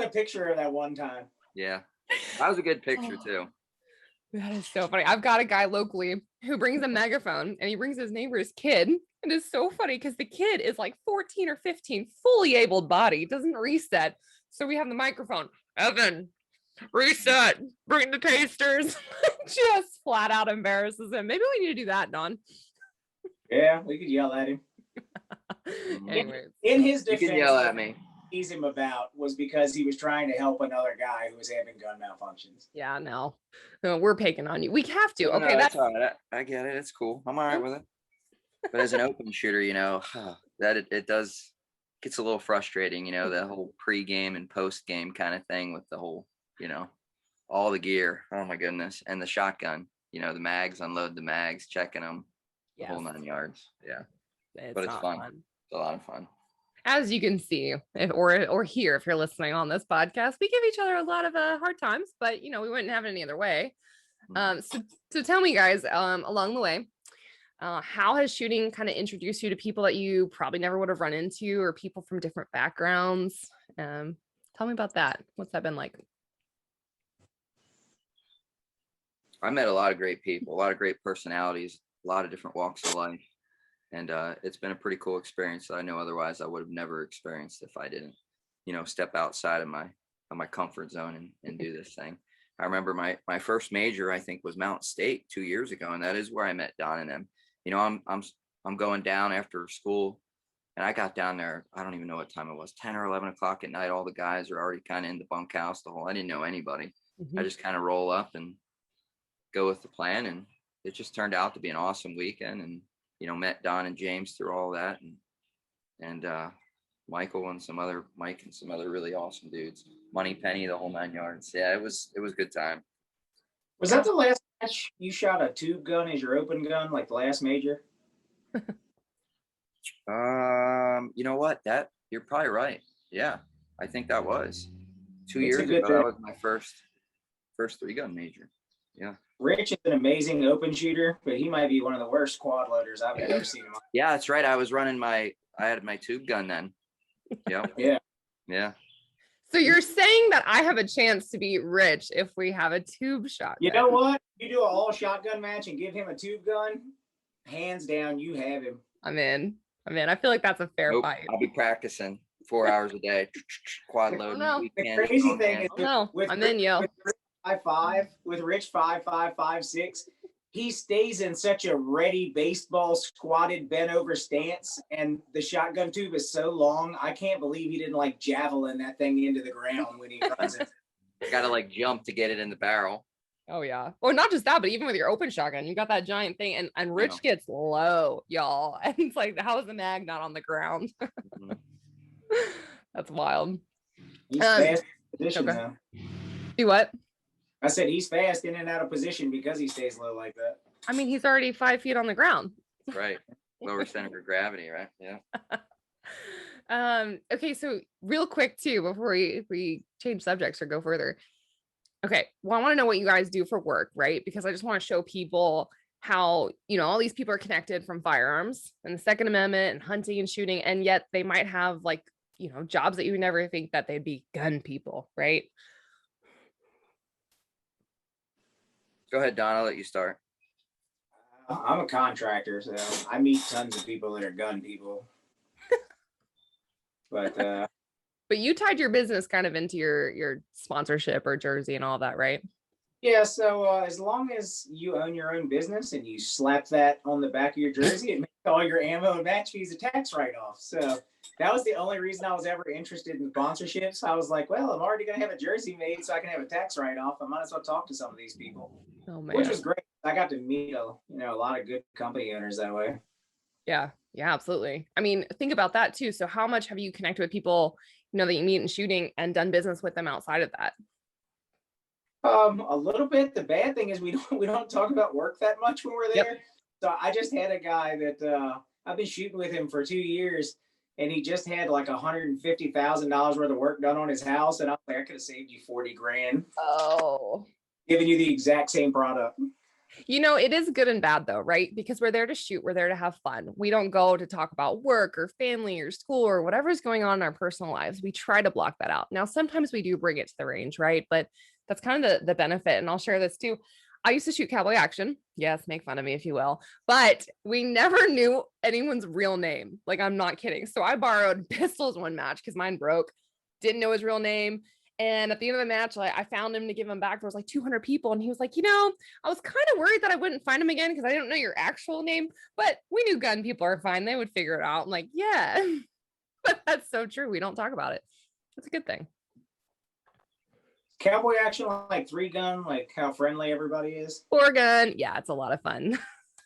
[SPEAKER 2] a picture of that one time.
[SPEAKER 3] Yeah, that was a good picture too.
[SPEAKER 4] That is so funny. I've got a guy locally who brings a megaphone, and he brings his neighbor's kid. It is so funny because the kid is like 14 or 15, fully able body, doesn't reset. So we have the microphone. Evan, reset, bring the tasters. Just flat out embarrasses him. Maybe we need to do that, Don.
[SPEAKER 2] Yeah, we could yell at him.
[SPEAKER 4] Anyways.
[SPEAKER 2] In his defense,
[SPEAKER 3] you can yell at me.
[SPEAKER 2] Tease him about was because he was trying to help another guy who was having gun malfunctions.
[SPEAKER 4] Yeah, no, we're picking on you. We have to.
[SPEAKER 3] No,
[SPEAKER 4] Okay, that's
[SPEAKER 3] all right. I get it. It's cool. I'm all right with it. But as an open shooter, that it does gets a little frustrating. The whole pre-game and post-game kind of thing with the whole, all the gear. Oh my goodness, and the shotgun. The mags, unload the mags, checking them, the whole 9 yards. Yeah, but it's fun. It's a lot of fun.
[SPEAKER 4] As you can see, or hear if you're listening on this podcast, we give each other a lot of hard times, but we wouldn't have it any other way. So tell me, guys, along the way, how has shooting kind of introduced you to people that you probably never would have run into, or people from different backgrounds? Tell me about that. What's that been like?
[SPEAKER 3] I met a lot of great people, a lot of great personalities, a lot of different walks of life. And it's been a pretty cool experience that I know otherwise I would have never experienced if I didn't, step outside of my comfort zone and do this thing. I remember my first major, I think, was Mountain State 2 years ago, and that is where I met Don and them. I'm going down after school, and I got down there. I don't even know what time it was, 10 or 11 o'clock at night. All the guys are already kind of in the bunkhouse. I didn't know anybody.
[SPEAKER 4] Mm-hmm.
[SPEAKER 3] I just kind of roll up and go with the plan, and it just turned out to be an awesome weekend. And met Don and James through all that, and Mike and some other really awesome dudes. Money Penny, the whole 9 yards. Yeah, it was a good time.
[SPEAKER 2] Was that the last match you shot a tube gun as your open gun, like the last major?
[SPEAKER 3] You know what? You're probably right. Yeah, I think that was 2 years ago. That was my first 3-gun major. Yeah.
[SPEAKER 2] Rich is an amazing open shooter, but he might be one of the worst quad loaders I've ever seen him on.
[SPEAKER 3] Yeah, that's right. I had my tube gun then. Yep. Yeah.
[SPEAKER 4] So you're saying that I have a chance to beat Rich if we have a tube shotgun?
[SPEAKER 2] You know what? You do an all shotgun match and give him a tube gun, hands down, you have him.
[SPEAKER 4] I'm in. I feel like that's a fair fight.
[SPEAKER 3] I'll be practicing 4 hours a day, quad loading.
[SPEAKER 2] The crazy thing is,
[SPEAKER 4] I'm in, yo.
[SPEAKER 2] With Rich 5'5", 5'6", he stays in such a ready baseball squatted bent over stance, and the shotgun tube is so long. I can't believe he didn't javelin that thing into the ground when he runs it.
[SPEAKER 3] Gotta jump to get it in the barrel.
[SPEAKER 4] Oh yeah. Well, not just that, but even with your open shotgun, you got that giant thing, and Rich gets low, y'all, and it's like, how is the mag not on the ground? Mm-hmm. That's wild.
[SPEAKER 2] He's fast in position now.
[SPEAKER 4] Do what?
[SPEAKER 2] I said he's fast in and out of position because he stays low like that.
[SPEAKER 4] I mean, he's already 5 feet on the ground.
[SPEAKER 3] Right. Lower center of gravity, right? Yeah.
[SPEAKER 4] Okay, so real quick too, before we change subjects or go further. Okay. Well, I want to know what you guys do for work, right? Because I just want to show people how, all these people are connected from firearms and the Second Amendment and hunting and shooting, and yet they might have like, jobs that you would never think that they'd be gun people, right?
[SPEAKER 3] Go ahead, Don. I'll let you start.
[SPEAKER 2] I'm a contractor, so I meet tons of people that are gun people. But
[SPEAKER 4] But you tied your business kind of into your sponsorship or jersey and all that, right?
[SPEAKER 2] yeah, so as long as you own your own business and you slap that on the back of your jersey, it makes all your ammo and match fees a tax write-off. So that was the only reason I was ever interested in sponsorships. I was like, well, I'm already going to have a jersey made so I can have a tax write-off. I might as well talk to some of these people, which was great. I got to meet a lot of good company owners that way.
[SPEAKER 4] Yeah, absolutely. I mean, think about that too. So how much have you connected with people, that you meet in shooting and done business with them outside of that?
[SPEAKER 2] A little bit. The bad thing is we don't talk about work that much when we're there. Yep. So I just had a guy that I've been shooting with him for 2 years, and he just had like $150,000 worth of work done on his house, and I was like, I could have saved you 40 grand.
[SPEAKER 4] Oh,
[SPEAKER 2] giving you the exact same product.
[SPEAKER 4] It is good and bad though, right? Because we're there to shoot, we're there to have fun. We don't go to talk about work or family or school or whatever's going on in our personal lives. We try to block that out. Now, sometimes we do bring it to the range, right? But that's kind of the benefit. And I'll share this too. I used to shoot cowboy action. Yes, make fun of me if you will. But we never knew anyone's real name. Like, I'm not kidding. So I borrowed pistols one match because mine broke. Didn't know his real name. And at the end of the match, I found him to give him back. There was like 200 people. And he was like, I was kind of worried that I wouldn't find him again because I didn't know your actual name. But we knew gun people are fine. They would figure it out. I'm like, yeah, but that's so true. We don't talk about it. That's a good thing.
[SPEAKER 2] Cowboy action, like 3-gun, like how friendly everybody is.
[SPEAKER 4] 4-gun. Yeah, it's a lot of fun.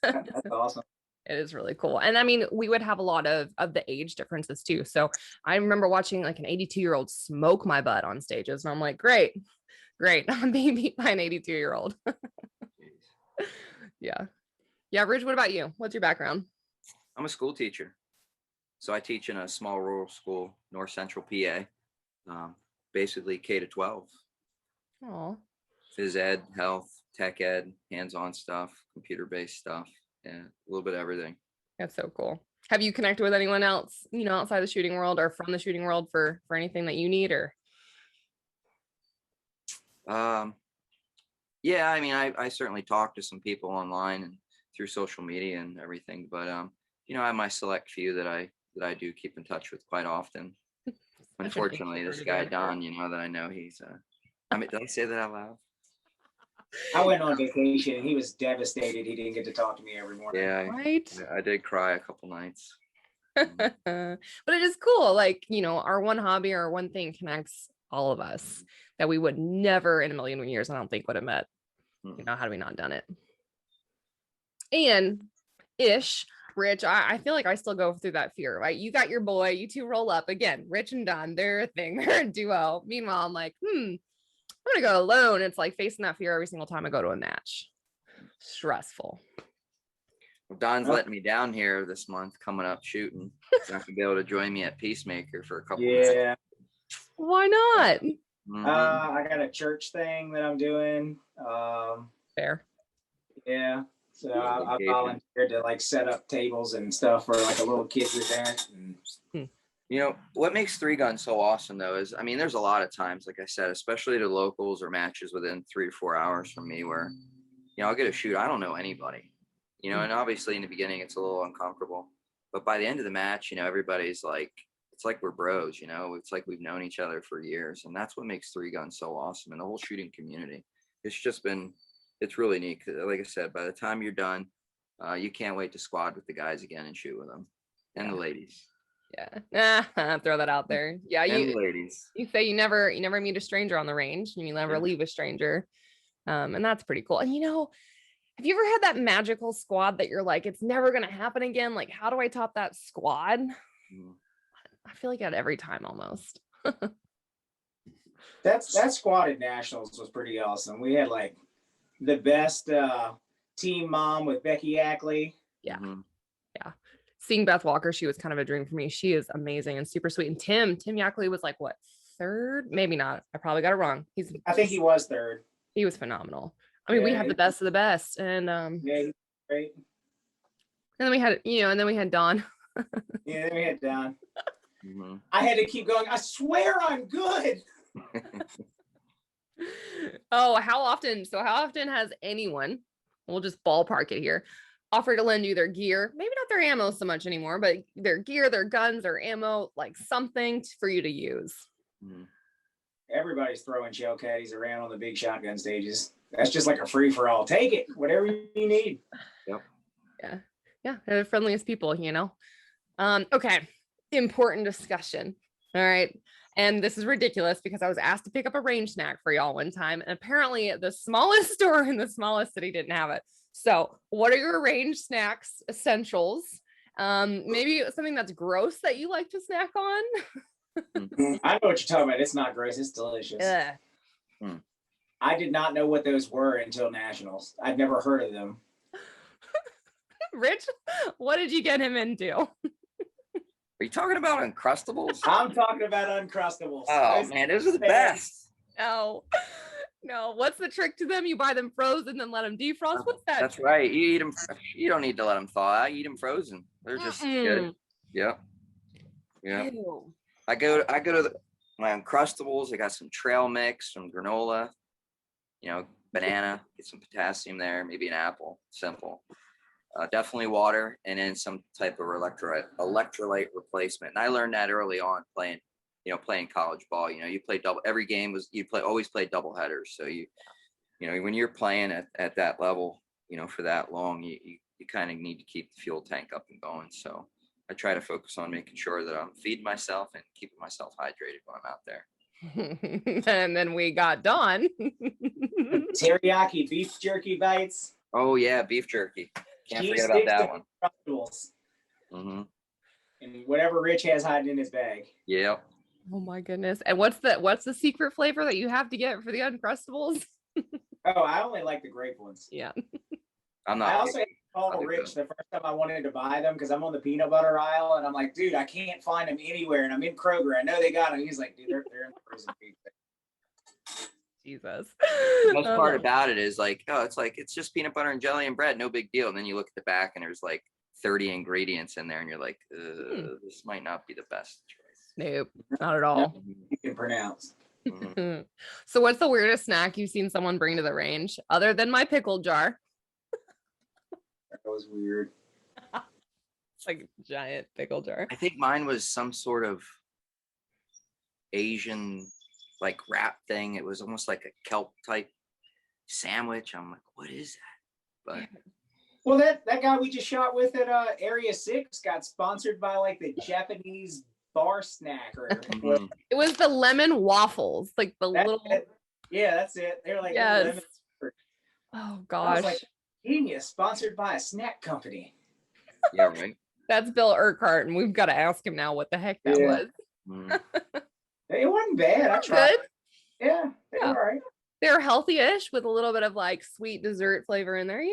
[SPEAKER 2] That's awesome.
[SPEAKER 4] It is really cool. And I mean, we would have a lot of the age differences too. So I remember watching like an 82-year-old smoke my butt on stages. And I'm like, great. I'm being beat by an 82-year-old. Yeah. Yeah. Ridge, what about you? What's your background?
[SPEAKER 3] I'm a school teacher. So I teach in a small rural school, North Central PA, basically K to 12.
[SPEAKER 4] Oh.
[SPEAKER 3] Phys ed, health, tech ed, hands-on stuff, computer-based stuff. Yeah, a little bit of everything.
[SPEAKER 4] That's so cool. Have you connected with anyone else, outside the shooting world or from the shooting world for anything that you need or?
[SPEAKER 3] Yeah, I mean, I certainly talk to some people online and through social media and everything, but I have my select few that I do keep in touch with quite often. Unfortunately, this guy Don, that I know, he's did I say that out loud?
[SPEAKER 2] I went on vacation and he was devastated he didn't get to talk to me every morning.
[SPEAKER 3] Yeah,
[SPEAKER 4] right.
[SPEAKER 3] I did cry a couple nights.
[SPEAKER 4] But it is cool. Like, our one hobby or one thing connects all of us that we would never in a million years, I don't think would have met. Had we not done it. And Rich, I feel like I still go through that fear, right? You got your boy, you two roll up again, Rich and Don, they're a thing, they're a duo. Meanwhile, I'm like, I'm gonna go alone. It's like facing that fear every single time I go to a match. Stressful.
[SPEAKER 3] Well, Don's letting me down here this month coming up shooting. He's not gonna be able to join me at Peacemaker for a couple of
[SPEAKER 2] Yeah.
[SPEAKER 4] Why not?
[SPEAKER 2] I got a church thing that I'm doing.
[SPEAKER 4] Fair.
[SPEAKER 2] Yeah. So I volunteered to like set up tables and stuff for like a little kids event. And
[SPEAKER 3] what makes 3-gun so awesome though is, I mean, there's a lot of times, like I said, especially to locals or matches within 3 or 4 hours from me where, I'll get a shoot. I don't know anybody, and obviously in the beginning it's a little uncomfortable, but by the end of the match, everybody's like, it's like we're bros, it's like we've known each other for years. And that's what makes 3-gun so awesome. And the whole shooting community, it's really neat. Like I said, by the time you're done, you can't wait to squad with the guys again and shoot with them and the ladies.
[SPEAKER 4] Yeah. Throw that out there. Yeah.
[SPEAKER 3] Ladies.
[SPEAKER 4] You say you never meet a stranger on the range and you never leave a stranger. And that's pretty cool. And have you ever had that magical squad that you're like, it's never going to happen again? Like, how do I top that squad? I feel like that every time almost.
[SPEAKER 2] that squad at Nationals was pretty awesome. We had like the best team mom with Becky Ackley.
[SPEAKER 4] Yeah. Yeah. Seeing Beth Walker, she was kind of a dream for me. She is amazing and super sweet. And Tim Yackley was like, what, third, maybe not. I probably got it wrong.
[SPEAKER 2] I think he was third.
[SPEAKER 4] He was phenomenal. I mean, we had the best of the best, and
[SPEAKER 2] Yeah, he's great.
[SPEAKER 4] and then we had, and then we had Don.
[SPEAKER 2] Yeah, then we had Don.
[SPEAKER 3] Mhm.
[SPEAKER 2] I had to keep going. I swear I'm good.
[SPEAKER 4] Oh, how often has anyone, we'll just ballpark it here, offered to lend you their gear, maybe not their ammo so much anymore, but their gear, their guns, their ammo, like something for you to use?
[SPEAKER 3] Mhm.
[SPEAKER 2] Everybody's throwing shell caddies around on the big shotgun stages. That's just like a free for all. Take it, whatever you need.
[SPEAKER 3] Yep.
[SPEAKER 4] Yeah, they're the friendliest people, Okay, important discussion. All right. And this is ridiculous because I was asked to pick up a range snack for y'all one time, and apparently the smallest store in the smallest city didn't have it. So what are your range snacks essentials? Maybe something that's gross that you like to snack on.
[SPEAKER 2] I know what you're talking about. It's not gross. It's delicious.
[SPEAKER 4] Yeah.
[SPEAKER 2] I did not know what those were until nationals. I'd never heard of them.
[SPEAKER 4] Rich, what did you get him into?
[SPEAKER 3] Are you talking about Uncrustables?
[SPEAKER 2] I'm talking about Uncrustables.
[SPEAKER 3] Oh man, those are the best.
[SPEAKER 4] No. What's the trick to them? You buy them frozen and let them defrost. What's that?
[SPEAKER 3] That's right. You eat them. You don't need to let them thaw out. You eat them frozen. They're just good. Yep. Yeah. I go to my Uncrustables. I got some trail mix, some granola, banana, get some potassium there, maybe an apple, simple. Definitely water, and then some type of electrolyte replacement. And I learned that early on playing college ball. You play double, every game always play double headers. So when you're playing at that level, for that long, you kind of need to keep the fuel tank up and going. So I try to focus on making sure that I'm feeding myself and keeping myself hydrated when I'm out there.
[SPEAKER 4] And then we got Dawn.
[SPEAKER 2] Teriyaki beef jerky bites.
[SPEAKER 3] Oh yeah, beef jerky. Can't forget about that one.
[SPEAKER 2] Mm-hmm. And whatever Rich has hiding in his bag.
[SPEAKER 3] Yep.
[SPEAKER 4] Oh my goodness. And what's the secret flavor that you have to get for the Uncrustables?
[SPEAKER 2] Oh, I only like the grape ones.
[SPEAKER 4] Yeah.
[SPEAKER 3] I'm not.
[SPEAKER 2] I also had to call Rich the first time I wanted to buy them because I'm on the peanut butter aisle and I'm like, dude, I can't find them anywhere. And I'm in Kroger. I know they got them. He's like, dude, they're in the frozen pizza.
[SPEAKER 4] Jesus.
[SPEAKER 3] The best part about it is it's just peanut butter and jelly and bread, no big deal. And then you look at the back and there's like 30 ingredients in there and you're like, this might not be the best choice.
[SPEAKER 4] Nope, not at all.
[SPEAKER 2] You can pronounce.
[SPEAKER 3] Mm-hmm.
[SPEAKER 4] So what's the weirdest snack you've seen someone bring to the range other than my pickle jar?
[SPEAKER 2] That was weird.
[SPEAKER 4] It's like a giant pickle jar.
[SPEAKER 3] I think mine was some sort of Asian like wrap thing. It was almost like a kelp type sandwich. I'm like, what is that? But
[SPEAKER 2] well, that guy we just shot with at Area 6 got sponsored by like the Japanese bar snack or
[SPEAKER 4] It was the lemon waffles, like little.
[SPEAKER 2] Yeah, that's it. They're like
[SPEAKER 4] yes. Oh gosh.
[SPEAKER 2] I was like, genius, sponsored by a snack company.
[SPEAKER 3] Yeah, right.
[SPEAKER 4] That's Bill Urquhart, and we've got to ask him now what the heck that was.
[SPEAKER 2] It wasn't bad. I tried.
[SPEAKER 4] Good.
[SPEAKER 2] Yeah, they were all right.
[SPEAKER 4] They're healthy-ish with a little bit of like sweet dessert flavor in there,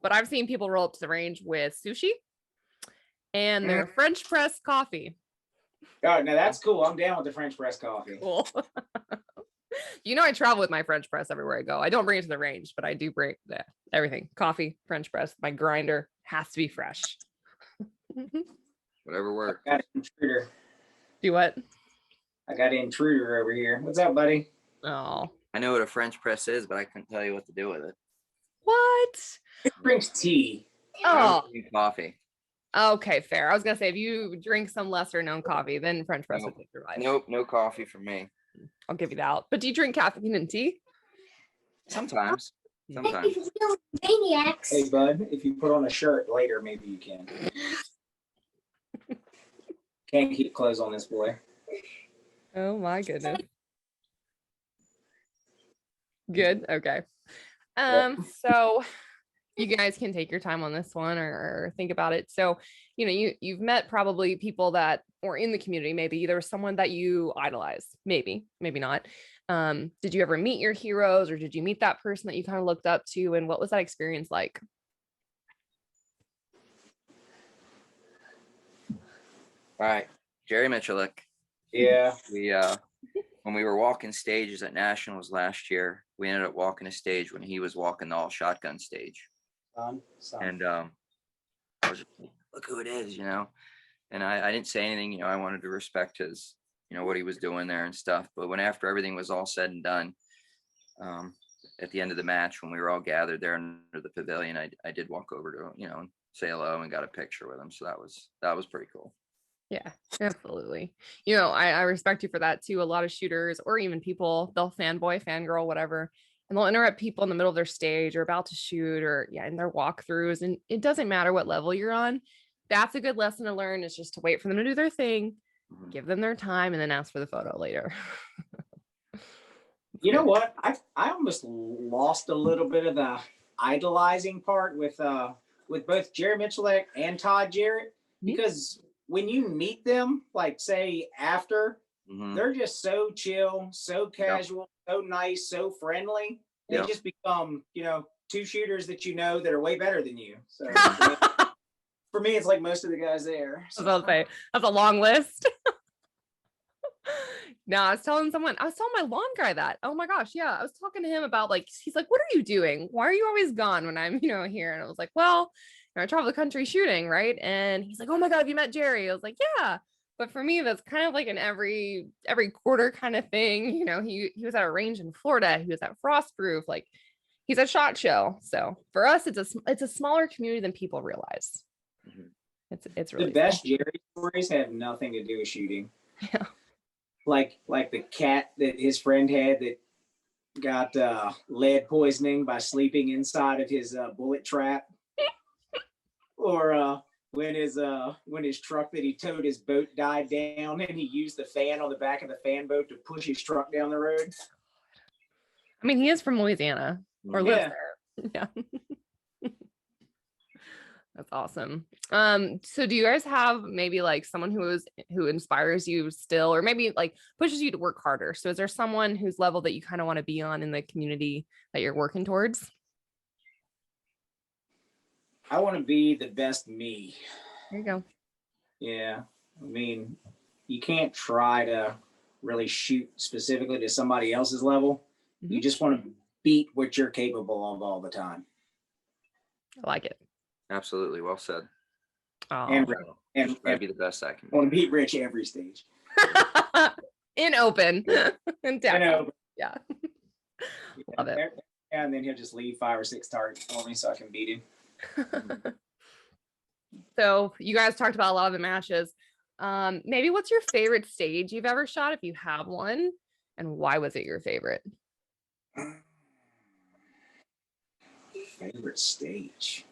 [SPEAKER 4] But I've seen people roll up to the range with sushi and their French press coffee.
[SPEAKER 2] Oh, now that's cool. I'm down with the French press coffee.
[SPEAKER 4] Cool. I travel with my French press everywhere I go. I don't bring it to the range, but I do bring everything. Coffee, French press, my grinder has to be fresh.
[SPEAKER 3] Whatever works.
[SPEAKER 2] Got an intruder.
[SPEAKER 4] Do what?
[SPEAKER 2] I got an intruder over here. What's up, buddy?
[SPEAKER 4] Oh.
[SPEAKER 3] I know what a French press is, but I couldn't tell you what to do with it.
[SPEAKER 4] What?
[SPEAKER 2] It drinks tea.
[SPEAKER 4] Oh.
[SPEAKER 3] Coffee.
[SPEAKER 4] Okay, fair. I was gonna say if you drink some lesser known coffee, then French press would take your life.
[SPEAKER 3] Nope, no coffee for me.
[SPEAKER 4] I'll give you that. But do you drink caffeine in tea?
[SPEAKER 3] Sometimes.
[SPEAKER 2] Maniacs. Hey, bud, if you put on a shirt later, maybe you can. Can't keep clothes on this boy.
[SPEAKER 4] Oh my goodness. Good. Okay. So you guys can take your time on this one or think about it. So, you've met probably people that or in the community, maybe there was someone that you idolize, maybe not. Did you ever meet your heroes or did you meet that person that you kind of looked up to? And what was that experience like?
[SPEAKER 3] All right. Jerry Michalik.
[SPEAKER 2] Yeah.
[SPEAKER 3] We when we were walking stages at nationals last year, we ended up walking a stage when he was walking the all shotgun stage. And I was just like, look who it is, and I didn't say anything, I wanted to respect his, what he was doing there and stuff. But when after everything was all said and done, at the end of the match, when we were all gathered there under the pavilion, I did walk over to him, and say hello and got a picture with him. So that was pretty cool.
[SPEAKER 4] Yeah, absolutely. I respect you for that too. A lot of shooters or even people, they'll fanboy, fangirl, whatever, and they'll interrupt people in the middle of their stage or about to shoot or in their walkthroughs. And it doesn't matter what level you're on. That's a good lesson to learn, is just to wait for them to do their thing, give them their time, and then ask for the photo later.
[SPEAKER 2] You know what? I almost lost a little bit of the idolizing part with both Jared Mitchell and Todd Jarrett, because when you meet them, like say after, they're just so chill, so casual, so nice, so friendly. They just become, two shooters that that are way better than you. So for me, it's like most of the guys there. So.
[SPEAKER 4] I was about to say, that's a long list. No, I was telling my lawn guy that. Oh my gosh, yeah. I was talking to him about he's like, what are you doing? Why are you always gone when I'm, here? And I was like, well, I travel the country shooting, right? And he's like, oh my God, have you met Jerry? I was like, yeah. But for me, that's kind of like an every quarter kind of thing. He was at a range in Florida. He was at Frostproof. He's at SHOT Show. So for us, it's a smaller community than people realize. It's really
[SPEAKER 2] the best cool. Jerry stories have nothing to do with shooting.
[SPEAKER 4] Yeah.
[SPEAKER 2] Like the cat that his friend had that got lead poisoning by sleeping inside of his bullet trap, or when his truck that he towed his boat died down and he used the fan on the back of the fan boat to push his truck down the road.
[SPEAKER 4] I mean, he is from Louisiana or lives there. Yeah. That's awesome. So do you guys have maybe someone who inspires you still, or maybe pushes you to work harder? So is there someone whose level that you kind of want to be on in the community that you're working towards?
[SPEAKER 2] I want to be the best me.
[SPEAKER 4] There you go.
[SPEAKER 2] Yeah. I mean, you can't try to really shoot specifically to somebody else's level. You just want to beat what you're capable of all the time.
[SPEAKER 4] I like it.
[SPEAKER 3] Absolutely. Well said.
[SPEAKER 4] Oh.
[SPEAKER 2] And
[SPEAKER 3] try to be the best I can.
[SPEAKER 2] I want to beat Rich every stage.
[SPEAKER 4] In open. In open. Yeah. Love it.
[SPEAKER 2] And then he'll just leave 5 or 6 targets for me so I can beat him.
[SPEAKER 4] So you guys talked about a lot of the matches. Maybe what's your favorite stage you've ever shot, if you have one, and why was it your favorite?
[SPEAKER 2] Favorite stage.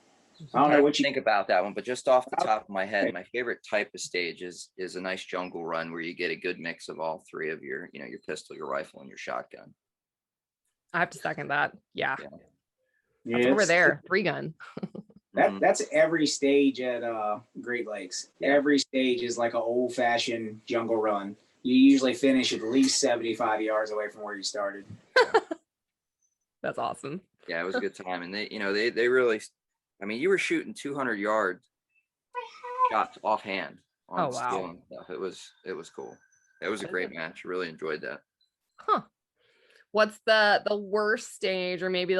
[SPEAKER 2] I don't know what you
[SPEAKER 3] think about that one, but just off the top of my head, my favorite type of stage is a nice jungle run where you get a good mix of all three of your pistol, your rifle, and your shotgun.
[SPEAKER 4] I have to second that. Yeah.
[SPEAKER 2] That's
[SPEAKER 4] over there. 3-gun.
[SPEAKER 2] That's every stage at Great Lakes.
[SPEAKER 3] Yeah.
[SPEAKER 2] Every stage is like an old-fashioned jungle run. You usually finish at least 75 yards away from where you started.
[SPEAKER 4] That's awesome.
[SPEAKER 3] Yeah, it was a good time, and they really. I mean, you were shooting 200 yard shots offhand on steel and stuff. It was cool. It was a great match. Really enjoyed that.
[SPEAKER 4] Huh. What's the worst stage, or maybe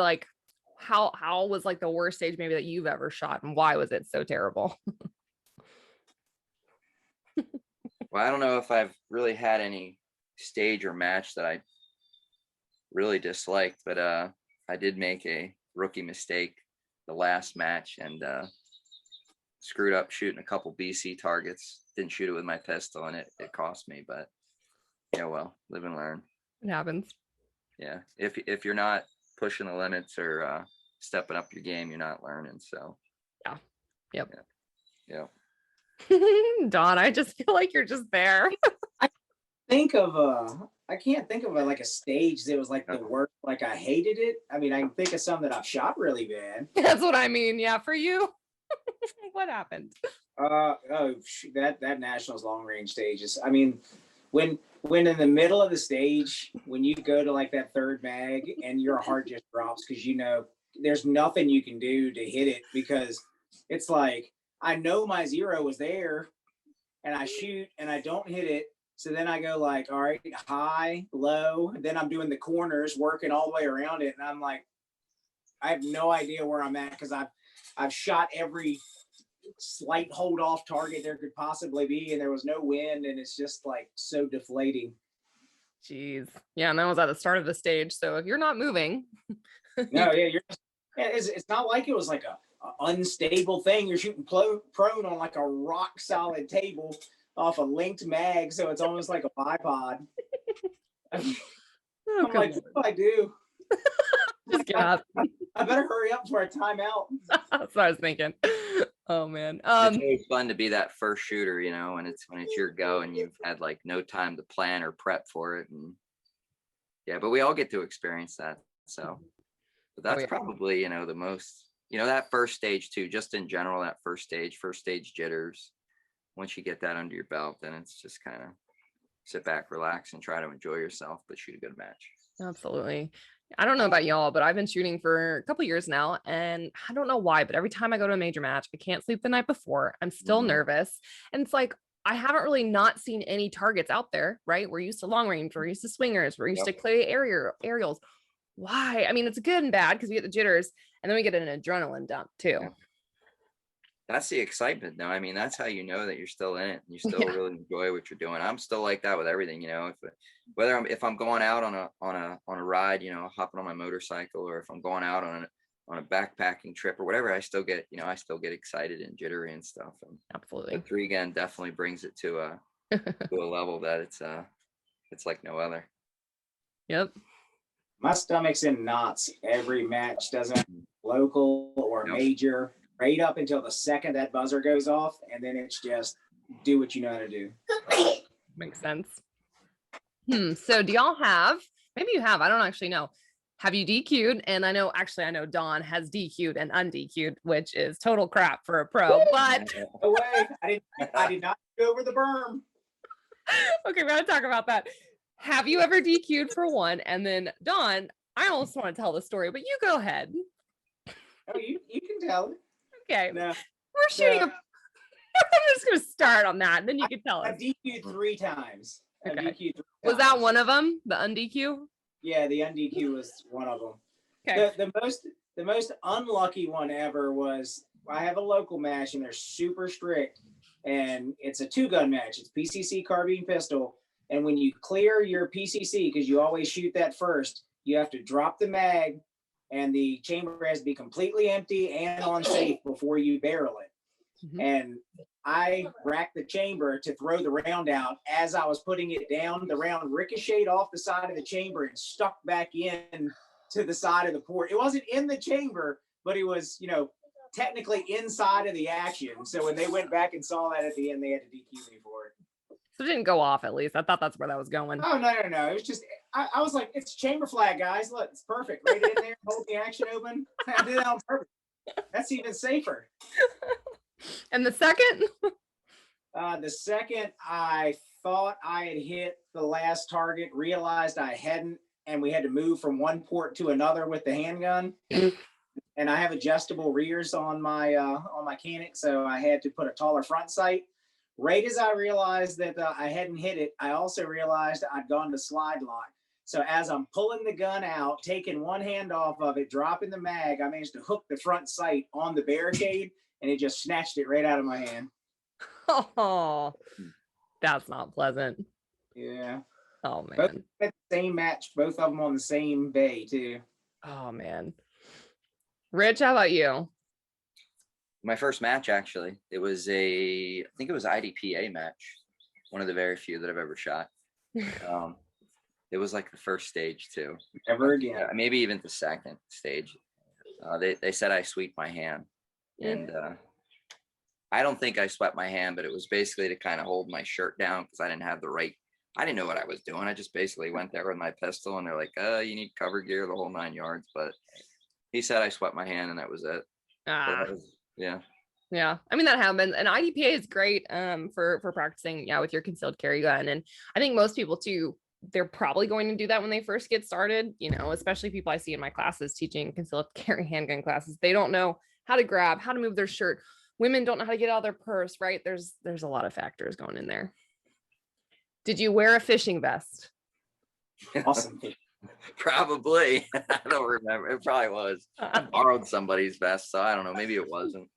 [SPEAKER 4] how was the worst stage maybe that you've ever shot, and why was it so terrible?
[SPEAKER 3] Well, I don't know if I've really had any stage or match that I really disliked, but I did make a rookie mistake the last match and screwed up shooting a couple BC targets. Didn't shoot it with my pistol, and it cost me, but well, live and learn.
[SPEAKER 4] It happens.
[SPEAKER 3] Yeah, if you're not pushing the limits or stepping up your game, you're not learning. So
[SPEAKER 4] yeah. Yep.
[SPEAKER 3] Yeah.
[SPEAKER 4] Dawn, I just feel like you're just there.
[SPEAKER 2] I can't think of a stage that was the worst. I hated it. I mean, I can think of some that I've shot really bad.
[SPEAKER 4] That's what I mean. Yeah, for you. What happened?
[SPEAKER 2] That Nationals long range stages. I mean, when in the middle of the stage, when you go to that third mag and your heart just drops because there's nothing you can do to hit it, because it's I know my zero was there and I shoot and I don't hit it, So then I go like, all right, high, low. Then I'm doing the corners, working all the way around it. And I'm like, I have no idea where I'm at because I've shot every slight hold off target there could possibly be, and there was no wind, and it's just like so deflating.
[SPEAKER 4] Jeez. Yeah, and that was at the start of the stage. So if you're not moving,
[SPEAKER 2] No, yeah, it's not like it was like a unstable thing. You're shooting prone on like a rock solid table off a linked mag, so it's almost like a bipod. I'm like, what do I do?
[SPEAKER 4] Just get up.
[SPEAKER 2] I better hurry up for a timeout.
[SPEAKER 4] That's what I was thinking. Oh man.
[SPEAKER 3] It's always fun to be that first shooter, you know, when it's your go and you've had like no time to plan or prep for it. And yeah, but we all get to experience that. So but that's probably, you know, the most, you know, that first stage too, just in general, that first stage jitters. Once you get that under your belt, then it's just kind of sit back, relax, and try to enjoy yourself, but shoot a good match.
[SPEAKER 4] Absolutely. I don't know about y'all, but I've been shooting for a couple years now, and I don't know why, but every time I go to a major match, I can't sleep the night before. I'm still nervous. And it's like, I haven't really not seen any targets out there, right? We're used to long range, we're used to swingers, we're used to clay aerials. Why? I mean, it's good and bad because we get the jitters, and then we get an adrenaline dump too.
[SPEAKER 3] Yeah. That's the excitement though. I mean, that's how you know that you're still in it. You still really enjoy what you're doing. I'm still like that with everything, you know, if I'm going out on a ride, you know, hopping on my motorcycle, or if I'm going out on a backpacking trip or whatever, I still get excited and jittery and stuff. And
[SPEAKER 4] absolutely.
[SPEAKER 3] 3 again definitely brings it to a level that it's like no other.
[SPEAKER 4] Yep.
[SPEAKER 2] My stomach's in knots every match, doesn't local or major, right up until the second that buzzer goes off, and then it's just do what you know how to do.
[SPEAKER 4] Makes sense. So do y'all have, maybe you have, I don't actually know. Have you DQ'd? And I know Dawn has DQ'd and undQ'd, which is total crap for a pro, but
[SPEAKER 2] no way. I did not go over the berm.
[SPEAKER 4] Okay, we're gonna talk about that. Have you ever DQ'd for one? And then Dawn, I almost want to tell the story, but you go ahead.
[SPEAKER 2] Oh, you can tell it.
[SPEAKER 4] Okay.
[SPEAKER 2] No,
[SPEAKER 4] we're shooting I'm just gonna start on that, and then you can tell us.
[SPEAKER 2] I DQ'd 3 times.
[SPEAKER 4] Okay. Was that one of them? The undQ?
[SPEAKER 2] Yeah, the undQ was one of them.
[SPEAKER 4] Okay.
[SPEAKER 2] The most unlucky one ever was, I have a local match and they're super strict, and it's a 2-gun match. It's PCC carbine pistol, and when you clear your PCC, because you always shoot that first, you have to drop the mag, and the chamber has to be completely empty and on safe before you barrel it. And I racked the chamber to throw the round out. As I was putting it down, the round ricocheted off the side of the chamber and stuck back in to the side of the port. It wasn't in the chamber, but it was, you know, technically inside of the action. So when they went back and saw that at the end, they had to DQ me for it.
[SPEAKER 4] So it didn't go off, at least. I thought that's where that was going.
[SPEAKER 2] Oh, no. It was just, I was like, it's chamber flag, guys. Look, it's perfect. Right in there, hold the action open. I did that on purpose. That's even safer.
[SPEAKER 4] And the second?
[SPEAKER 2] The second, I thought I had hit the last target, realized I hadn't, and we had to move from one port to another with the handgun. And I have adjustable rears on my Canic, so I had to put a taller front sight. Right as I realized that I hadn't hit it, I also realized I'd gone to slide lock. So as I'm pulling the gun out, taking one hand off of it, dropping the mag, I managed to hook the front sight on the barricade, and it just snatched it right out of my hand.
[SPEAKER 4] Oh, that's not pleasant.
[SPEAKER 2] Yeah.
[SPEAKER 4] Oh, man.
[SPEAKER 2] Both at the same match, both of them on the same bay, too.
[SPEAKER 4] Oh, man. Rich, how about you?
[SPEAKER 3] My first match, actually, I think it was IDPA match. One of the very few that I've ever shot. It was like the first stage too.
[SPEAKER 2] Never again.
[SPEAKER 3] Maybe even the second stage. They said I swept my hand, and I don't think I swept my hand, but it was basically to kind of hold my shirt down because I didn't know what I was doing. I just basically went there with my pistol, and they're like, you need cover gear, the whole 9 yards. But he said I swept my hand, and that was it. Yeah.
[SPEAKER 4] I mean, that happens. And IDPA is great for practicing, with your concealed carry gun. And I think most people too, they're probably going to do that when they first get started, especially people I see in my classes teaching concealed carry handgun classes. They don't know how to grab, how to move their shirt. Women don't know how to get out of their purse, right? There's a lot of factors going in there. Did you wear a fishing vest?
[SPEAKER 2] Awesome.
[SPEAKER 3] Probably. I don't remember. It probably was. I borrowed somebody's vest, so I don't know. Maybe it wasn't.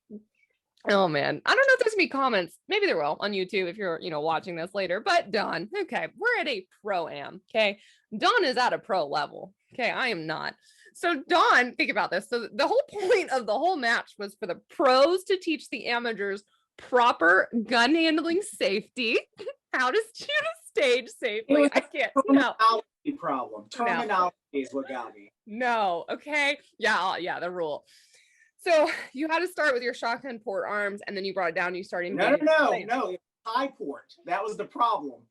[SPEAKER 4] Oh man, I don't know if there's gonna be comments. Maybe there will on YouTube if you're, watching this later. But Dawn, okay, we're at a pro-am. Okay, Dawn is at a pro level. Okay, I am not. So Dawn, think about this. So the whole point of the whole match was for the pros to teach the amateurs proper gun handling safety, how to shoot a stage safely. I can't. No.
[SPEAKER 2] Problem. Terminology is what got me.
[SPEAKER 4] No. Okay. Yeah. The rule. So you had to start with your shotgun port arms, and then you brought it down. You started.
[SPEAKER 2] No. High port. That was the problem.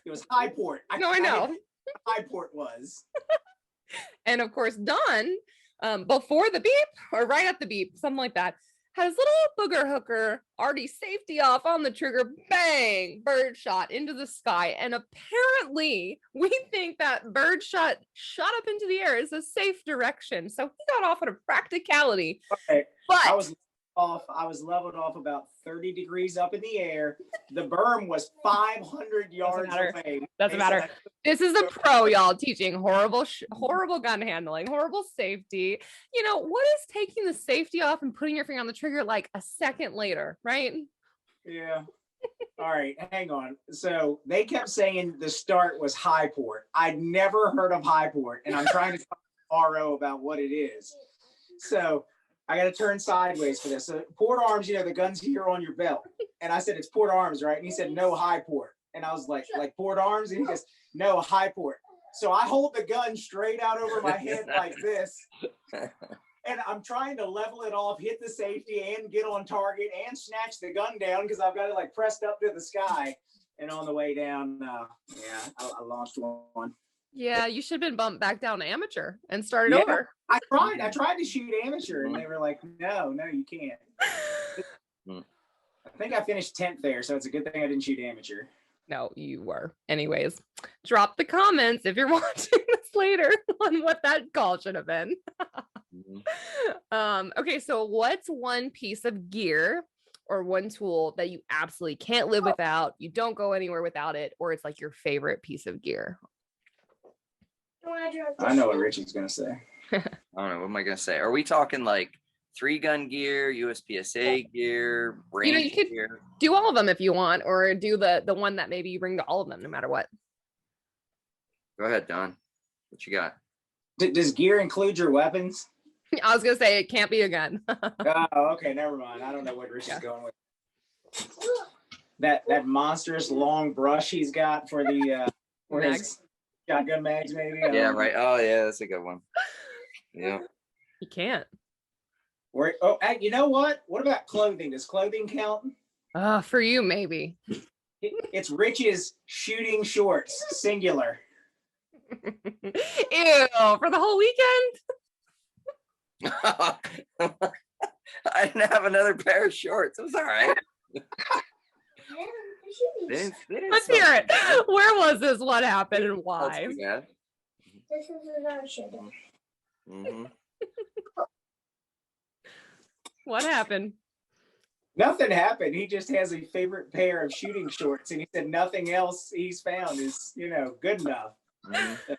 [SPEAKER 2] It was high port. I know. High port was.
[SPEAKER 4] And of course, Don, before the beep or right at the beep, something like that, had his little booger hooker already safety off on the trigger, bang, bird shot into the sky. And apparently we think that bird shot up into the air is a safe direction. So he got off at a practicality.
[SPEAKER 2] Okay.
[SPEAKER 4] But
[SPEAKER 2] I was leveled off about 30 degrees up in the air. The berm was 500 yards away.
[SPEAKER 4] Doesn't matter. This is a pro, y'all, teaching horrible gun handling, horrible safety. What is taking the safety off and putting your finger on the trigger like a second later, right?
[SPEAKER 2] Yeah. All right, hang on. So they kept saying the start was high port. I'd never heard of high port, and I'm trying to talk to RO about what it is. So I got to turn sideways for this. So port arms, the gun's here on your belt. And I said, it's port arms, right? And he said, no, high port. And I was like port arms? And he goes, no, high port. So I hold the gun straight out over my head like this. And I'm trying to level it off, hit the safety, and get on target, and snatch the gun down because I've got it pressed up to the sky. And on the way down, I launched one.
[SPEAKER 4] Yeah, you should have been bumped back down to amateur and started over.
[SPEAKER 2] I tried to shoot amateur, and they were like, no, you can't. I think I finished 10th there, so it's a good thing I didn't shoot amateur.
[SPEAKER 4] No, you were. Anyways, drop the comments if you're watching this later on what that call should have been. Okay, so what's one piece of gear or one tool that you absolutely can't live without? You don't go anywhere without it, or it's like your favorite piece of gear?
[SPEAKER 2] I know what Richie's gonna say.
[SPEAKER 3] I don't know. What am I gonna say? Are we talking like 3-gun gear, USPSA gear, range
[SPEAKER 4] you could
[SPEAKER 3] gear?
[SPEAKER 4] Do all of them if you want, or do the one that maybe you bring to all of them, no matter what.
[SPEAKER 3] Go ahead, Don. What you got?
[SPEAKER 2] Does gear include your weapons?
[SPEAKER 4] I was gonna say it can't be a gun.
[SPEAKER 2] Oh, okay, never mind. I don't know what Richie's going with. That monstrous long brush he's got for the for his shotgun mags, maybe.
[SPEAKER 3] Yeah, right. Oh, yeah, that's a good one. Yeah.
[SPEAKER 4] You can't.
[SPEAKER 2] You know what? What about clothing? Does clothing count?
[SPEAKER 4] For you, maybe.
[SPEAKER 2] It's Rich's shooting shorts, singular.
[SPEAKER 4] Ew, for the whole weekend?
[SPEAKER 3] I didn't have another pair of shorts. It was all right.
[SPEAKER 4] Let's hear it. Where was this? What happened and why?
[SPEAKER 5] This is another shooting.
[SPEAKER 3] Mm-hmm.
[SPEAKER 4] What happened?
[SPEAKER 2] Nothing happened. He just has a favorite pair of shooting shorts, and he said nothing else he's found is, good enough.
[SPEAKER 3] Mm-hmm.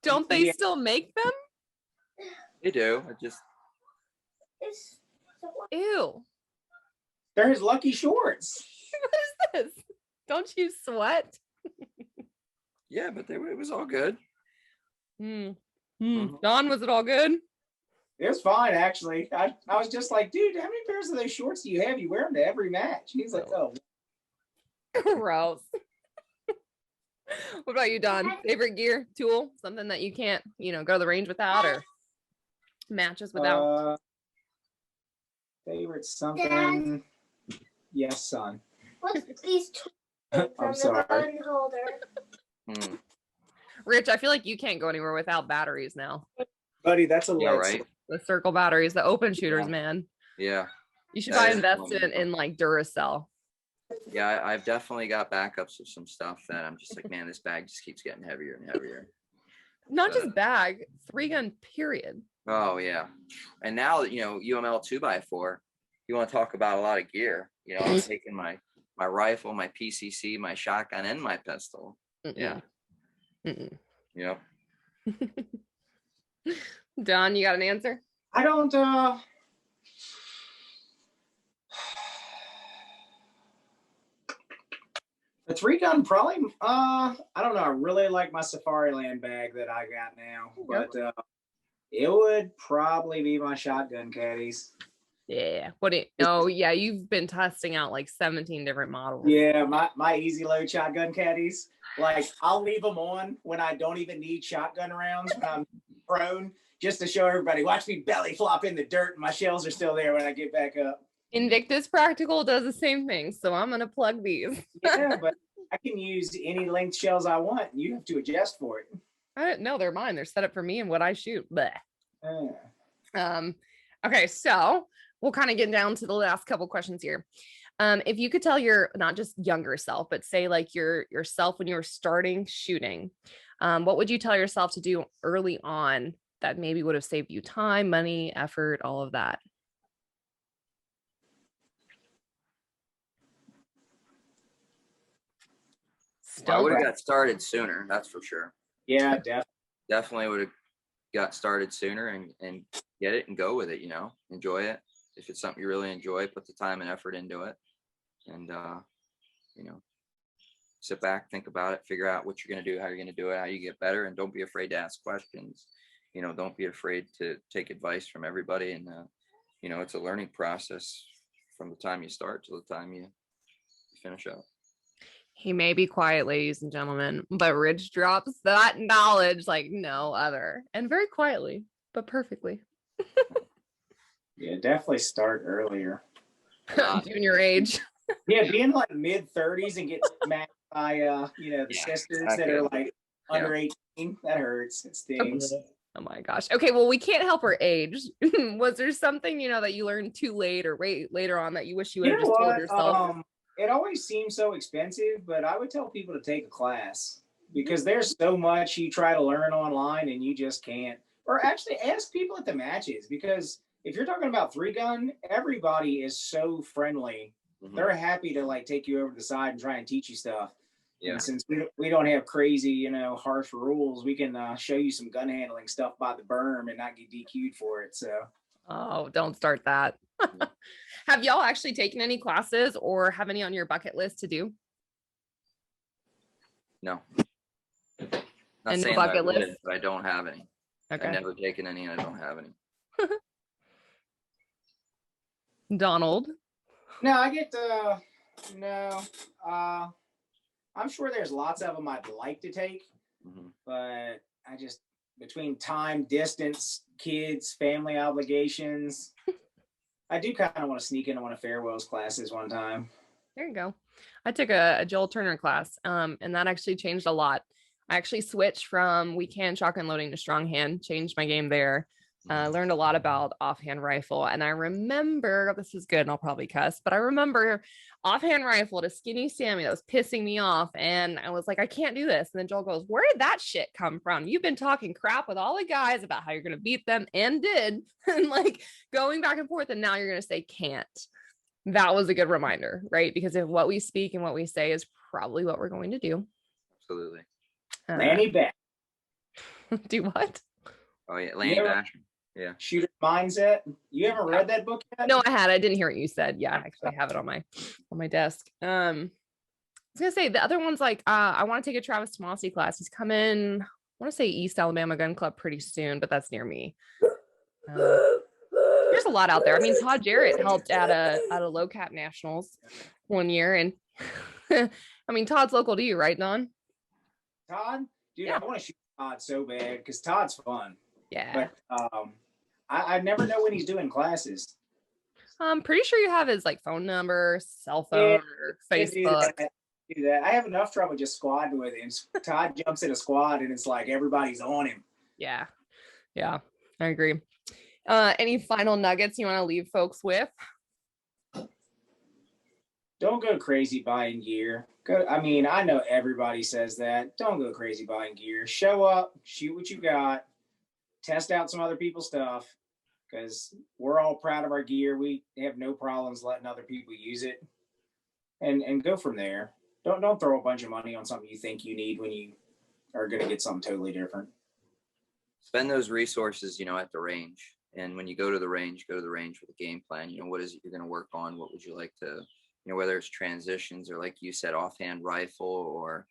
[SPEAKER 4] Don't they still make them?
[SPEAKER 3] They do.
[SPEAKER 4] Ew.
[SPEAKER 2] They're his lucky shorts.
[SPEAKER 4] What is this? Don't you sweat?
[SPEAKER 3] Yeah, but it was all good.
[SPEAKER 4] Don, was it all good?
[SPEAKER 2] It was fine, actually. I was just like, dude, how many pairs of those shorts do you have? You wear them to every match. He's like, oh.
[SPEAKER 4] Gross. What about you, Don? Favorite gear, tool, something that you can't, go to the range without or matches without?
[SPEAKER 2] Favorite something.
[SPEAKER 5] Dad?
[SPEAKER 2] Yes, son.
[SPEAKER 5] What's these two
[SPEAKER 2] I'm sorry.
[SPEAKER 5] the gun holder?
[SPEAKER 4] Rich, I feel like you can't go anywhere without batteries now.
[SPEAKER 2] Buddy, that's a
[SPEAKER 3] right.
[SPEAKER 4] The circle batteries, the open shooters, man.
[SPEAKER 3] Yeah.
[SPEAKER 4] You should probably invest in like Duracell.
[SPEAKER 3] Yeah, I've definitely got backups of some stuff that I'm just like, man, this bag just keeps getting heavier and heavier.
[SPEAKER 4] Not just bag, 3-gun, period.
[SPEAKER 3] Oh, yeah. And now, UML 2x4, you want to talk about a lot of gear. I'm taking my my rifle, my PCC, my shotgun, and my pistol. Yeah. Yep.
[SPEAKER 4] Don, you got an answer?
[SPEAKER 2] I don't. The 3-gun probably. I don't know. I really like my Safari Land bag that I got now, but it would probably be my shotgun caddies.
[SPEAKER 4] Yeah. Oh yeah, you've been testing out like 17 different models.
[SPEAKER 2] Yeah, my easy load shotgun caddies. Like, I'll leave them on when I don't even need shotgun rounds when I'm prone, just to show everybody. Watch me belly flop in the dirt, and my shells are still there when I get back up.
[SPEAKER 4] Invictus Practical does the same thing, so I'm gonna plug these.
[SPEAKER 2] Yeah, but I can use any length shells I want. You have to adjust for it.
[SPEAKER 4] I don't know, they're mine. They're set up for me and what I shoot. But okay, so we'll kind of get down to the last couple questions here. If you could tell your not just younger self, but say like yourself when you were starting shooting, what would you tell yourself to do early on that maybe would have saved you time, money, effort, all of that?
[SPEAKER 3] I would have got started sooner, that's for sure.
[SPEAKER 2] Yeah,
[SPEAKER 3] definitely would have got started sooner and get it and go with it, enjoy it. If it's something you really enjoy, put the time and effort into it, and sit back, think about it, figure out what you're going to do, how you're going to do it, how you get better, and don't be afraid to ask questions. Don't be afraid to take advice from everybody, and it's a learning process from the time you start to the time you finish up.
[SPEAKER 4] He may be quiet, ladies and gentlemen, but Rich drops that knowledge like no other, and very quietly, but perfectly.
[SPEAKER 2] Yeah, definitely start earlier.
[SPEAKER 4] Junior age.
[SPEAKER 2] Yeah, being like mid-30s and get smacked by the sisters that are like under 18, that hurts. It stings.
[SPEAKER 4] Oh my gosh. Okay, well, we can't help her age. Was there something that you learned too late or later on that you wish you would have just told yourself?
[SPEAKER 2] It always seems so expensive, but I would tell people to take a class, because there's so much you try to learn online and you just can't. Or actually ask people at the matches, because if you're talking about 3-gun, everybody is so friendly. Mm-hmm. They're happy to like take you over to the side and try and teach you stuff. Yeah. And since we don't have crazy, harsh rules, we can show you some gun handling stuff by the berm and not get DQ'd for it. So.
[SPEAKER 4] Oh, don't start that. Have y'all actually taken any classes or have any on your bucket list to do?
[SPEAKER 3] No.
[SPEAKER 4] And no bucket list?
[SPEAKER 3] But I don't have any.
[SPEAKER 4] Okay.
[SPEAKER 3] I've never taken any and I don't have any.
[SPEAKER 4] Donald?
[SPEAKER 2] No, I get I'm sure there's lots of them I'd like to take, but I just, between time, distance, kids, family obligations, I do kind of want to sneak into one of Fairwell's classes one time.
[SPEAKER 4] There you go. I took a Joel Turner class, and that actually changed a lot. I actually switched from weak hand shotgun loading to strong hand, changed my game there. Learned a lot about offhand rifle. And I remember, this is good and I'll probably cuss, but I remember offhand rifle to skinny Sammy that was pissing me off. And I was like, I can't do this. And then Joel goes, where did that shit come from? You've been talking crap with all the guys about how you're going to beat them, and did, and like going back and forth. And now you're going to say can't. That was a good reminder, right? Because if what we speak and what we say is probably what we're going to do.
[SPEAKER 3] Absolutely.
[SPEAKER 2] Lanny Bash.
[SPEAKER 4] Do what?
[SPEAKER 3] Oh yeah, Lanny Bash. Yeah.
[SPEAKER 2] Shooter Mindset. You haven't read that book yet?
[SPEAKER 4] No, I didn't hear what you said. Yeah, I actually have it on my desk. I was gonna say the other one's like I want to take a Travis Tomasi class. He's coming, I want to say East Alabama Gun Club pretty soon, but that's near me. There's a lot out there. I mean, Todd Jarrett helped at a low cap nationals one year, and I mean, Todd's local to you, right, Don?
[SPEAKER 2] Todd, dude, yeah. I want to shoot Todd so bad because Todd's fun.
[SPEAKER 4] Yeah.
[SPEAKER 2] But I never know when he's doing classes.
[SPEAKER 4] I'm pretty sure you have his like phone number, cell phone, or Facebook.
[SPEAKER 2] Do that. I have enough trouble just squadding with him. Todd jumps in a squad and it's like everybody's on him.
[SPEAKER 4] Yeah, I agree. Any final nuggets you want to leave folks with?
[SPEAKER 2] Don't go crazy buying gear. I know everybody says that. Don't go crazy buying gear. Show up, shoot what you got, test out some other people's stuff, because we're all proud of our gear. We have no problems letting other people use it. and go from there. Don't throw a bunch of money on something you think you need when you are going to get something totally different.
[SPEAKER 3] Spend those resources, at the range. And when you go to the range with a game plan. What is it you're going to work on? What would you like to, whether it's transitions or, like you said, offhand rifle, or,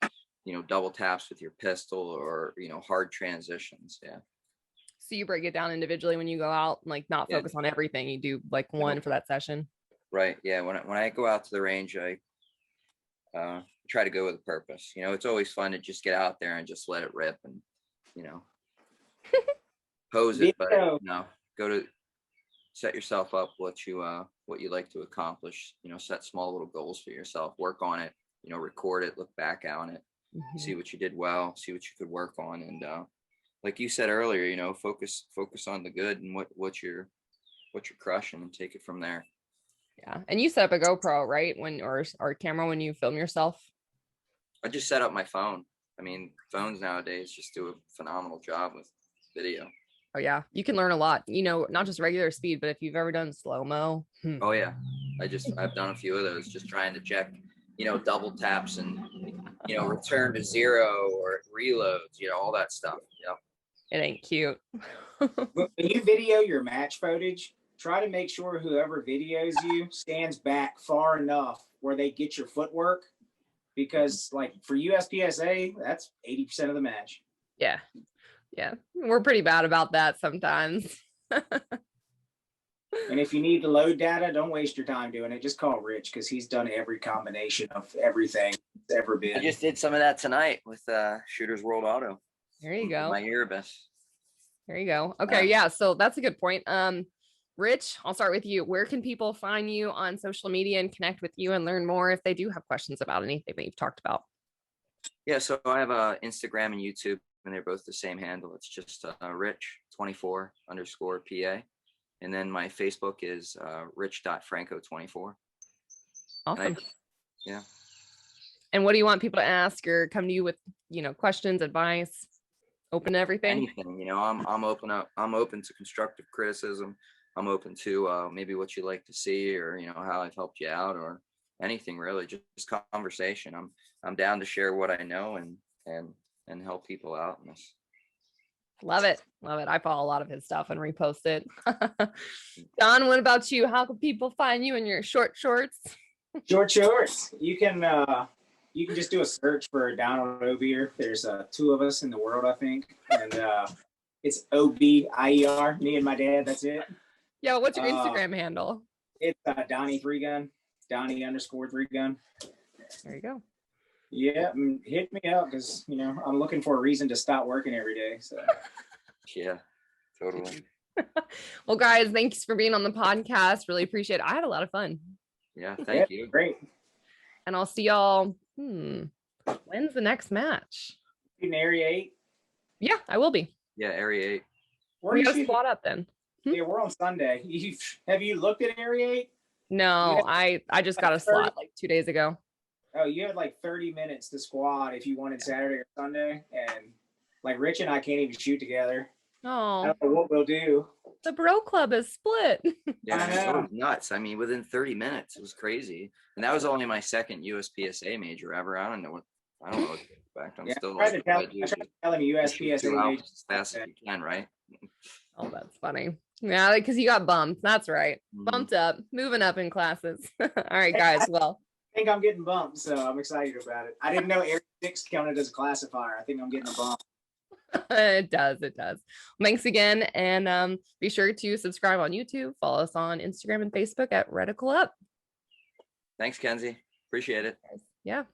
[SPEAKER 3] double taps with your pistol, or, hard transitions. Yeah.
[SPEAKER 4] So you break it down individually when you go out, like not focus on everything. You do like one for that session.
[SPEAKER 3] Right. Yeah. When I go out to the range, I try to go with a purpose. It's always fun to just get out there and just let it rip and, pose it, but go to set yourself up what you like to accomplish. Set small little goals for yourself, work on it, record it, look back on it, see what you did well, see what you could work on. And like you said earlier, focus on the good and what you're crushing, and take it from there.
[SPEAKER 4] Yeah. And you set up a GoPro, right? Or camera when you film yourself?
[SPEAKER 3] I just set up my phone. I mean, phones nowadays just do a phenomenal job with video.
[SPEAKER 4] Oh yeah. You can learn a lot, not just regular speed, but if you've ever done slow-mo.
[SPEAKER 3] Oh yeah. I've done a few of those, just trying to check, double taps and, return to zero or reloads, all that stuff. Yep.
[SPEAKER 4] It ain't cute.
[SPEAKER 2] When you video your match footage, try to make sure whoever videos you stands back far enough where they get your footwork, because like for USPSA, that's 80% of the match.
[SPEAKER 4] Yeah. Yeah. We're pretty bad about that sometimes.
[SPEAKER 2] And if you need the load data, don't waste your time doing it. Just call Rich, because he's done every combination of everything that's ever been.
[SPEAKER 3] I just did some of that tonight with Shooters World Auto.
[SPEAKER 4] There you go.
[SPEAKER 3] My Erebus.
[SPEAKER 4] There you go. Okay. Yeah. So that's a good point. Rich, I'll start with you. Where can people find you on social media and connect with you and learn more if they do have questions about anything that you've talked about?
[SPEAKER 3] Yeah, so I have Instagram and YouTube, and they're both the same handle. It's just rich24_PA. And then my Facebook is rich.franco24.
[SPEAKER 4] Awesome.
[SPEAKER 3] Yeah.
[SPEAKER 4] And what do you want people to ask or come to you with, questions, advice, open to everything?
[SPEAKER 3] Anything, I'm open to constructive criticism. I'm open to maybe what you like to see, or how I've helped you out, or anything really. Just conversation. I'm down to share what I know and help people out in this.
[SPEAKER 4] Love it. I follow a lot of his stuff and repost it. Don, what about you? How can people find you in your short shorts?
[SPEAKER 2] Short shorts. You can just do a search for Donald Obier. There's 2 of us in the world, I think, and it's OBIER. Me and my dad. That's it.
[SPEAKER 4] Yeah. What's your Instagram handle?
[SPEAKER 2] It's Donnie 3Gun. Donnie_3Gun.
[SPEAKER 4] There you go.
[SPEAKER 2] Yeah, hit me up, because I'm looking for a reason to stop working every day. So
[SPEAKER 3] yeah, totally.
[SPEAKER 4] Well, guys, thanks for being on the podcast. Really appreciate it. I had a lot of fun.
[SPEAKER 3] Yeah, thank you.
[SPEAKER 2] Great.
[SPEAKER 4] And I'll see y'all. When's the next match?
[SPEAKER 2] In Area 8.
[SPEAKER 4] Yeah, I will be.
[SPEAKER 3] Yeah, Area 8.
[SPEAKER 4] We gotta squat up then.
[SPEAKER 2] Yeah, we're on Sunday. Have you looked at Area 8?
[SPEAKER 4] No, I just got a slot like 2 days ago.
[SPEAKER 2] Oh, you had like 30 minutes to squad if you wanted Saturday or Sunday, and like Rich and I can't even shoot together.
[SPEAKER 4] Oh,
[SPEAKER 2] I don't know what we'll do.
[SPEAKER 4] The bro club is split.
[SPEAKER 3] Yeah, it was nuts. I mean, within 30 minutes, it was crazy. And that was only my second USPSA major ever. I don't know what to expect. I'm still
[SPEAKER 2] I tried to tell him USPSA major
[SPEAKER 3] as fast as you can, right?
[SPEAKER 4] Oh, that's funny. Yeah, because you got bumped. That's right. Bumped up, moving up in classes. All right, guys. Well,
[SPEAKER 2] I think I'm getting bumped, so I'm excited about it. I didn't know Area 6 counted as a classifier. I think I'm getting a bump.
[SPEAKER 4] It does. Thanks again. And be sure to subscribe on YouTube. Follow us on Instagram and Facebook at Reticle Up.
[SPEAKER 3] Thanks, Kenzie. Appreciate it.
[SPEAKER 4] Yeah.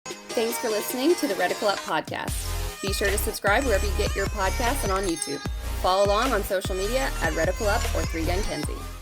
[SPEAKER 1] Thanks for listening to the Reticle Up podcast. Be sure to subscribe wherever you get your podcasts and on YouTube. Follow along on social media at Reticle Up or 3Gun Kenzie.